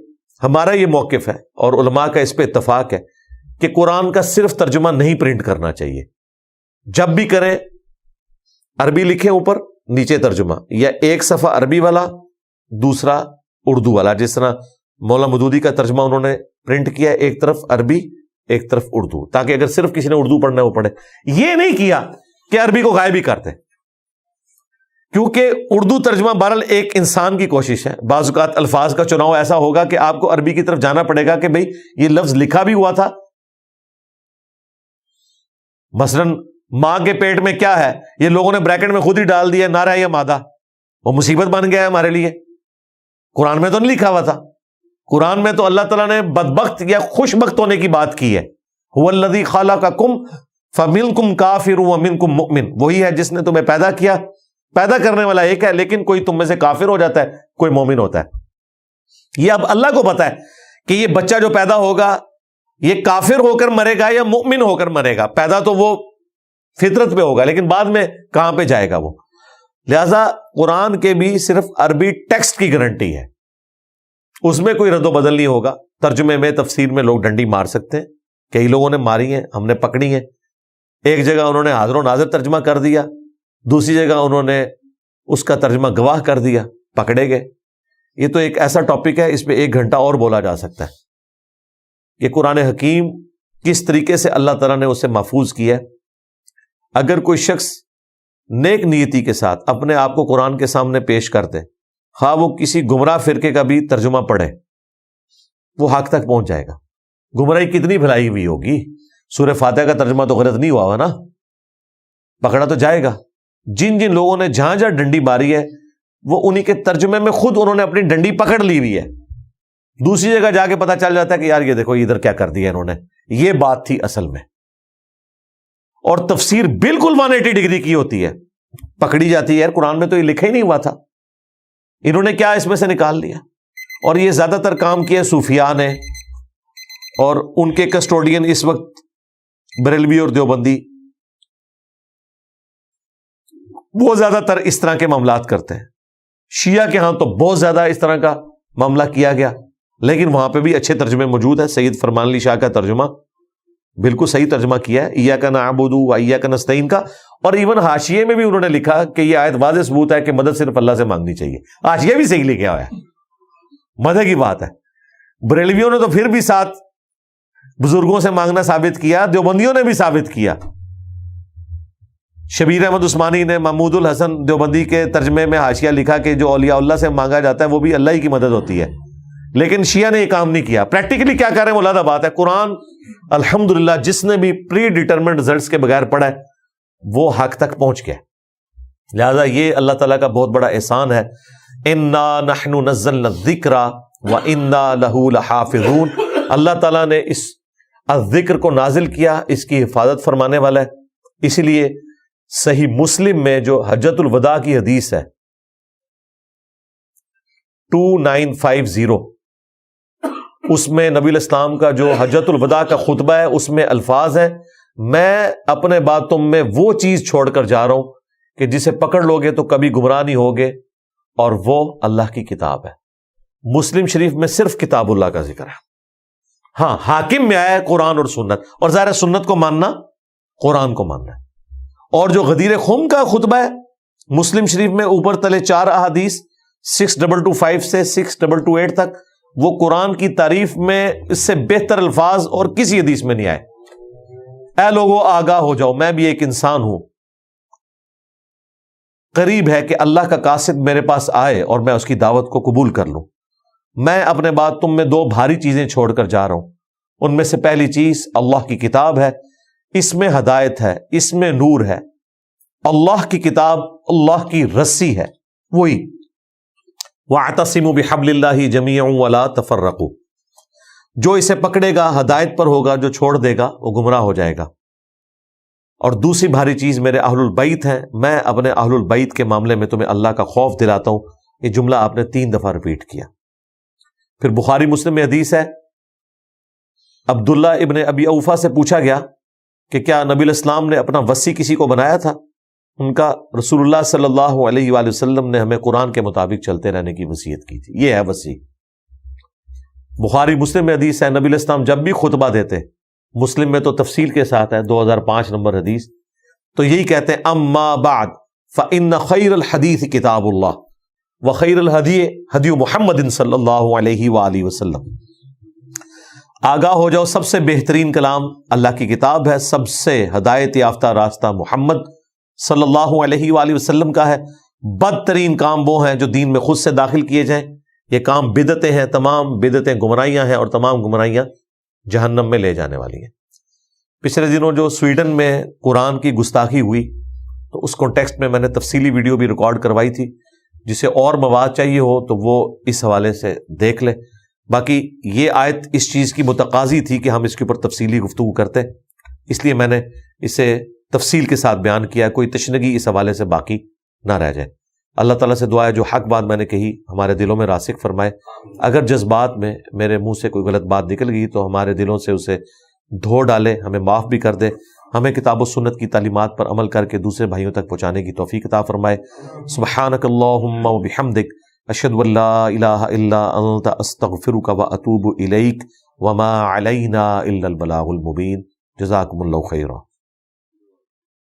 ہمارا یہ موقف ہے اور علماء کا اس پہ اتفاق ہے کہ قرآن کا صرف ترجمہ نہیں پرنٹ کرنا چاہیے۔ جب بھی کریں عربی لکھیں اوپر، نیچے ترجمہ، یا ایک صفحہ عربی والا دوسرا اردو والا، جس طرح مولانا مودودی کا ترجمہ انہوں نے پرنٹ کیا، ایک طرف عربی ایک طرف اردو، تاکہ اگر صرف کسی نے اردو پڑھنا ہے وہ پڑھے۔ یہ نہیں کیا کہ عربی کو غائب ہی کرتے، کیونکہ اردو ترجمہ بہرحال ایک انسان کی کوشش ہے۔ بعض اوقات الفاظ کا چناؤ ایسا ہوگا کہ آپ کو عربی کی طرف جانا پڑے گا کہ بھئی یہ لفظ لکھا بھی ہوا تھا، مثلا ماں کے پیٹ میں کیا ہے یہ لوگوں نے بریکٹ میں خود ہی ڈال دیا، نارا یا مادہ، وہ مصیبت بن گیا ہے ہمارے لیے۔ قرآن میں تو نہیں لکھا ہوا تھا، قرآن میں تو اللہ تعالیٰ نے بدبخت یا خوش بخت ہونے کی بات کی ہے۔ هو الذی خلقکم فمنکم کافر ومنکم مؤمن، وہی ہے جس نے تمہیں پیدا کیا، پیدا کرنے والا ایک ہے، لیکن کوئی تم میں سے کافر ہو جاتا ہے، کوئی مومن ہوتا ہے۔ یہ اب اللہ کو پتا ہے کہ یہ بچہ جو پیدا ہوگا یہ کافر ہو کر مرے گا یا مؤمن ہو کر مرے گا۔ پیدا تو وہ فطرت پہ ہوگا، لیکن بعد میں کہاں پہ جائے گا وہ۔ لہذا قرآن کے بھی صرف عربی ٹیکسٹ کی گارنٹی ہے، اس میں کوئی رد و بدل نہیں ہوگا۔ ترجمے میں تفسیر میں لوگ ڈنڈی مار سکتے ہیں، کئی لوگوں نے ماری ہیں، ہم نے پکڑی ہیں۔ ایک جگہ انہوں نے حاضر و ناظر ترجمہ کر دیا، دوسری جگہ انہوں نے اس کا ترجمہ گواہ کر دیا، پکڑے گئے۔ یہ تو ایک ایسا ٹاپک ہے، اس پہ 1 گھنٹہ اور بولا جا سکتا ہے کہ قرآن حکیم کس طریقے سے اللہ تعالیٰ نے اسے محفوظ کیا ہے۔ اگر کوئی شخص نیک نیتی کے ساتھ اپنے آپ کو قرآن کے سامنے پیش کرتے، خواہ وہ کسی گمراہ فرقے کا بھی ترجمہ پڑھے، وہ حق تک پہنچ جائے گا۔ گمراہی کتنی بھلائی ہوئی ہوگی، سورہ فاتحہ کا ترجمہ تو غلط نہیں ہوا ہوا نا، پکڑا تو جائے گا۔ جن جن لوگوں نے جہاں جہاں ڈنڈی ماری ہے وہ انہی کے ترجمے میں خود انہوں نے اپنی ڈنڈی پکڑ لی ہوئی ہے. دوسری جگہ جا کے پتا چل جاتا ہے کہ یار یہ دیکھو ادھر کیا کر دیا انہوں نے. یہ بات تھی اصل میں. اور تفسیر بالکل 180 ڈگری کی ہوتی ہے, پکڑی جاتی ہے. یار قرآن میں تو یہ لکھا ہی نہیں ہوا تھا, انہوں نے کیا اس میں سے نکال لیا. اور یہ زیادہ تر کام کیا صوفیاء نے, اور ان کے کسٹوڈین اس وقت بریلوی اور دیوبندی, وہ زیادہ تر اس طرح کے معاملات کرتے ہیں. شیعہ کے ہاں تو بہت زیادہ اس طرح کا معاملہ کیا گیا, لیکن وہاں پہ بھی اچھے ترجمے موجود ہیں. سید فرمان علی شاہ کا ترجمہ بالکل صحیح ترجمہ کیا ہے, ایاک نعبد و ایاک نستعین کا. اور ایون حاشیے میں بھی انہوں نے لکھا کہ یہ آیت واضح ثبوت ہے کہ مدد صرف اللہ سے مانگنی چاہیے. حاشیہ بھی صحیح لکھا ہوا ہے, مدد کی بات ہے. بریلویوں نے تو پھر بھی ساتھ بزرگوں سے مانگنا ثابت کیا, دیوبندیوں نے بھی ثابت کیا. شبیر احمد عثمانی نے محمود الحسن دیوبندی کے ترجمے میں حاشیہ لکھا کہ جو اولیاء اللہ سے مانگا جاتا ہے وہ بھی اللہ ہی کی مدد ہوتی ہے. لیکن شیعہ نے یہ کام نہیں کیا. پریکٹیکلی کیا کر رہے ہیں وہ علیحدہ بات ہے. قرآن الحمدللہ جس نے بھی پری ڈیٹرمنٹ رزلٹس کے بغیر پڑھا ہے وہ حق تک پہنچ گیا. لہذا یہ اللہ تعالیٰ کا بہت بڑا احسان ہے. انا نحن نزلنا الذکر وانا لہ لحافظون. اللہ تعالیٰ نے اس ذکر کو نازل کیا, اس کی حفاظت فرمانے والا ہے. اسی لیے صحیح مسلم میں جو حجۃ الوداع کی حدیث ہے 2950, اس میں نبی الاسلام کا جو حجۃ الوداع کا خطبہ ہے اس میں الفاظ ہیں, میں اپنے بعد تم میں وہ چیز چھوڑ کر جا رہا ہوں کہ جسے پکڑ لوگے تو کبھی گمراہ نہیں ہوگے, اور وہ اللہ کی کتاب ہے. مسلم شریف میں صرف کتاب اللہ کا ذکر ہے. ہاں حاکم میں آیا ہے قرآن اور سنت, اور ظاہر سنت کو ماننا قرآن کو ماننا ہے. اور جو غدیر خم کا خطبہ ہے مسلم شریف میں اوپر تلے 4 احادیث 6225 سے 6228 تک, وہ قرآن کی تعریف میں اس سے بہتر الفاظ اور کسی حدیث میں نہیں آئے. اے لوگو آگاہ ہو جاؤ, میں بھی ایک انسان ہوں, قریب ہے کہ اللہ کا قاصد میرے پاس آئے اور میں اس کی دعوت کو قبول کر لوں. میں اپنے بعد تم میں 2 بھاری چیزیں چھوڑ کر جا رہا ہوں. ان میں سے پہلی چیز اللہ کی کتاب ہے, اس میں ہدایت ہے, اس میں نور ہے. اللہ کی کتاب اللہ کی رسی ہے, وہی وَاعْتَصِمُوا بِحَبْلِ اللَّهِ جَمِيعًا وَلَا تَفَرَّقُوا. جو اسے پکڑے گا ہدایت پر ہوگا, جو چھوڑ دے گا وہ گمراہ ہو جائے گا. اور دوسری بھاری چیز میرے اہل البیت ہیں, میں اپنے اہل البیت کے معاملے میں تمہیں اللہ کا خوف دلاتا ہوں. یہ جملہ آپ نے 3 دفعہ ریپیٹ کیا. پھر بخاری مسلم میں حدیث ہے, عبداللہ ابن ابی اوفا سے پوچھا گیا کہ کیا نبی الاسلام نے اپنا وصی کسی کو بنایا تھا؟ ان کا رسول اللہ صلی اللہ علیہ وآلہ وسلم نے ہمیں قرآن کے مطابق چلتے رہنے کی وصیت کی تھی. یہ ہے وصی. بخاری مسلم میں حدیث ہے, نبی الاسلام جب بھی خطبہ دیتے, مسلم میں تو تفصیل کے ساتھ ہے 2005 نمبر حدیث, تو یہی کہتے ہیں اما بعد فإن خیر الحدیث کتاب اللہ وخیر الہدی ہدی محمد صلی اللہ علیہ وآلہ وسلم. آگاہ ہو جاؤ, سب سے بہترین کلام اللہ کی کتاب ہے, سب سے ہدایت یافتہ راستہ محمد صلی اللہ علیہ وآلہ وسلم کا ہے. بدترین کام وہ ہیں جو دین میں خود سے داخل کیے جائیں. یہ کام بدعتیں ہیں, تمام بدعتیں گمراہیاں ہیں, اور تمام گمراہیاں جہنم میں لے جانے والی ہیں. پچھلے دنوں جو سویڈن میں قرآن کی گستاخی ہوئی, تو اس کانٹیکسٹ میں میں نے تفصیلی ویڈیو بھی ریکارڈ کروائی تھی. جسے اور مواد چاہیے ہو تو وہ اس حوالے سے دیکھ لے. باقی یہ آیت اس چیز کی متقاضی تھی کہ ہم اس کے اوپر تفصیلی گفتگو کرتے, اس لیے میں نے اسے تفصیل کے ساتھ بیان کیا. کوئی تشنگی اس حوالے سے باقی نہ رہ جائے. اللہ تعالیٰ سے دعا ہے جو حق بات میں نے کہی ہمارے دلوں میں راسخ فرمائے. اگر جذبات میں میرے منہ سے کوئی غلط بات نکل گئی تو ہمارے دلوں سے اسے دھو ڈالے, ہمیں معاف بھی کر دے. ہمیں کتاب و سنت کی تعلیمات پر عمل کر کے دوسرے بھائیوں تک پہنچانے کی توفیق عطا فرمائے. سبحانک اللہم و بحمدک اشہد ان لا الہ الا انت استغفرک و اتوب الیک وما علینا الا البلاغ المبین. جزاکم اللہ خیرا.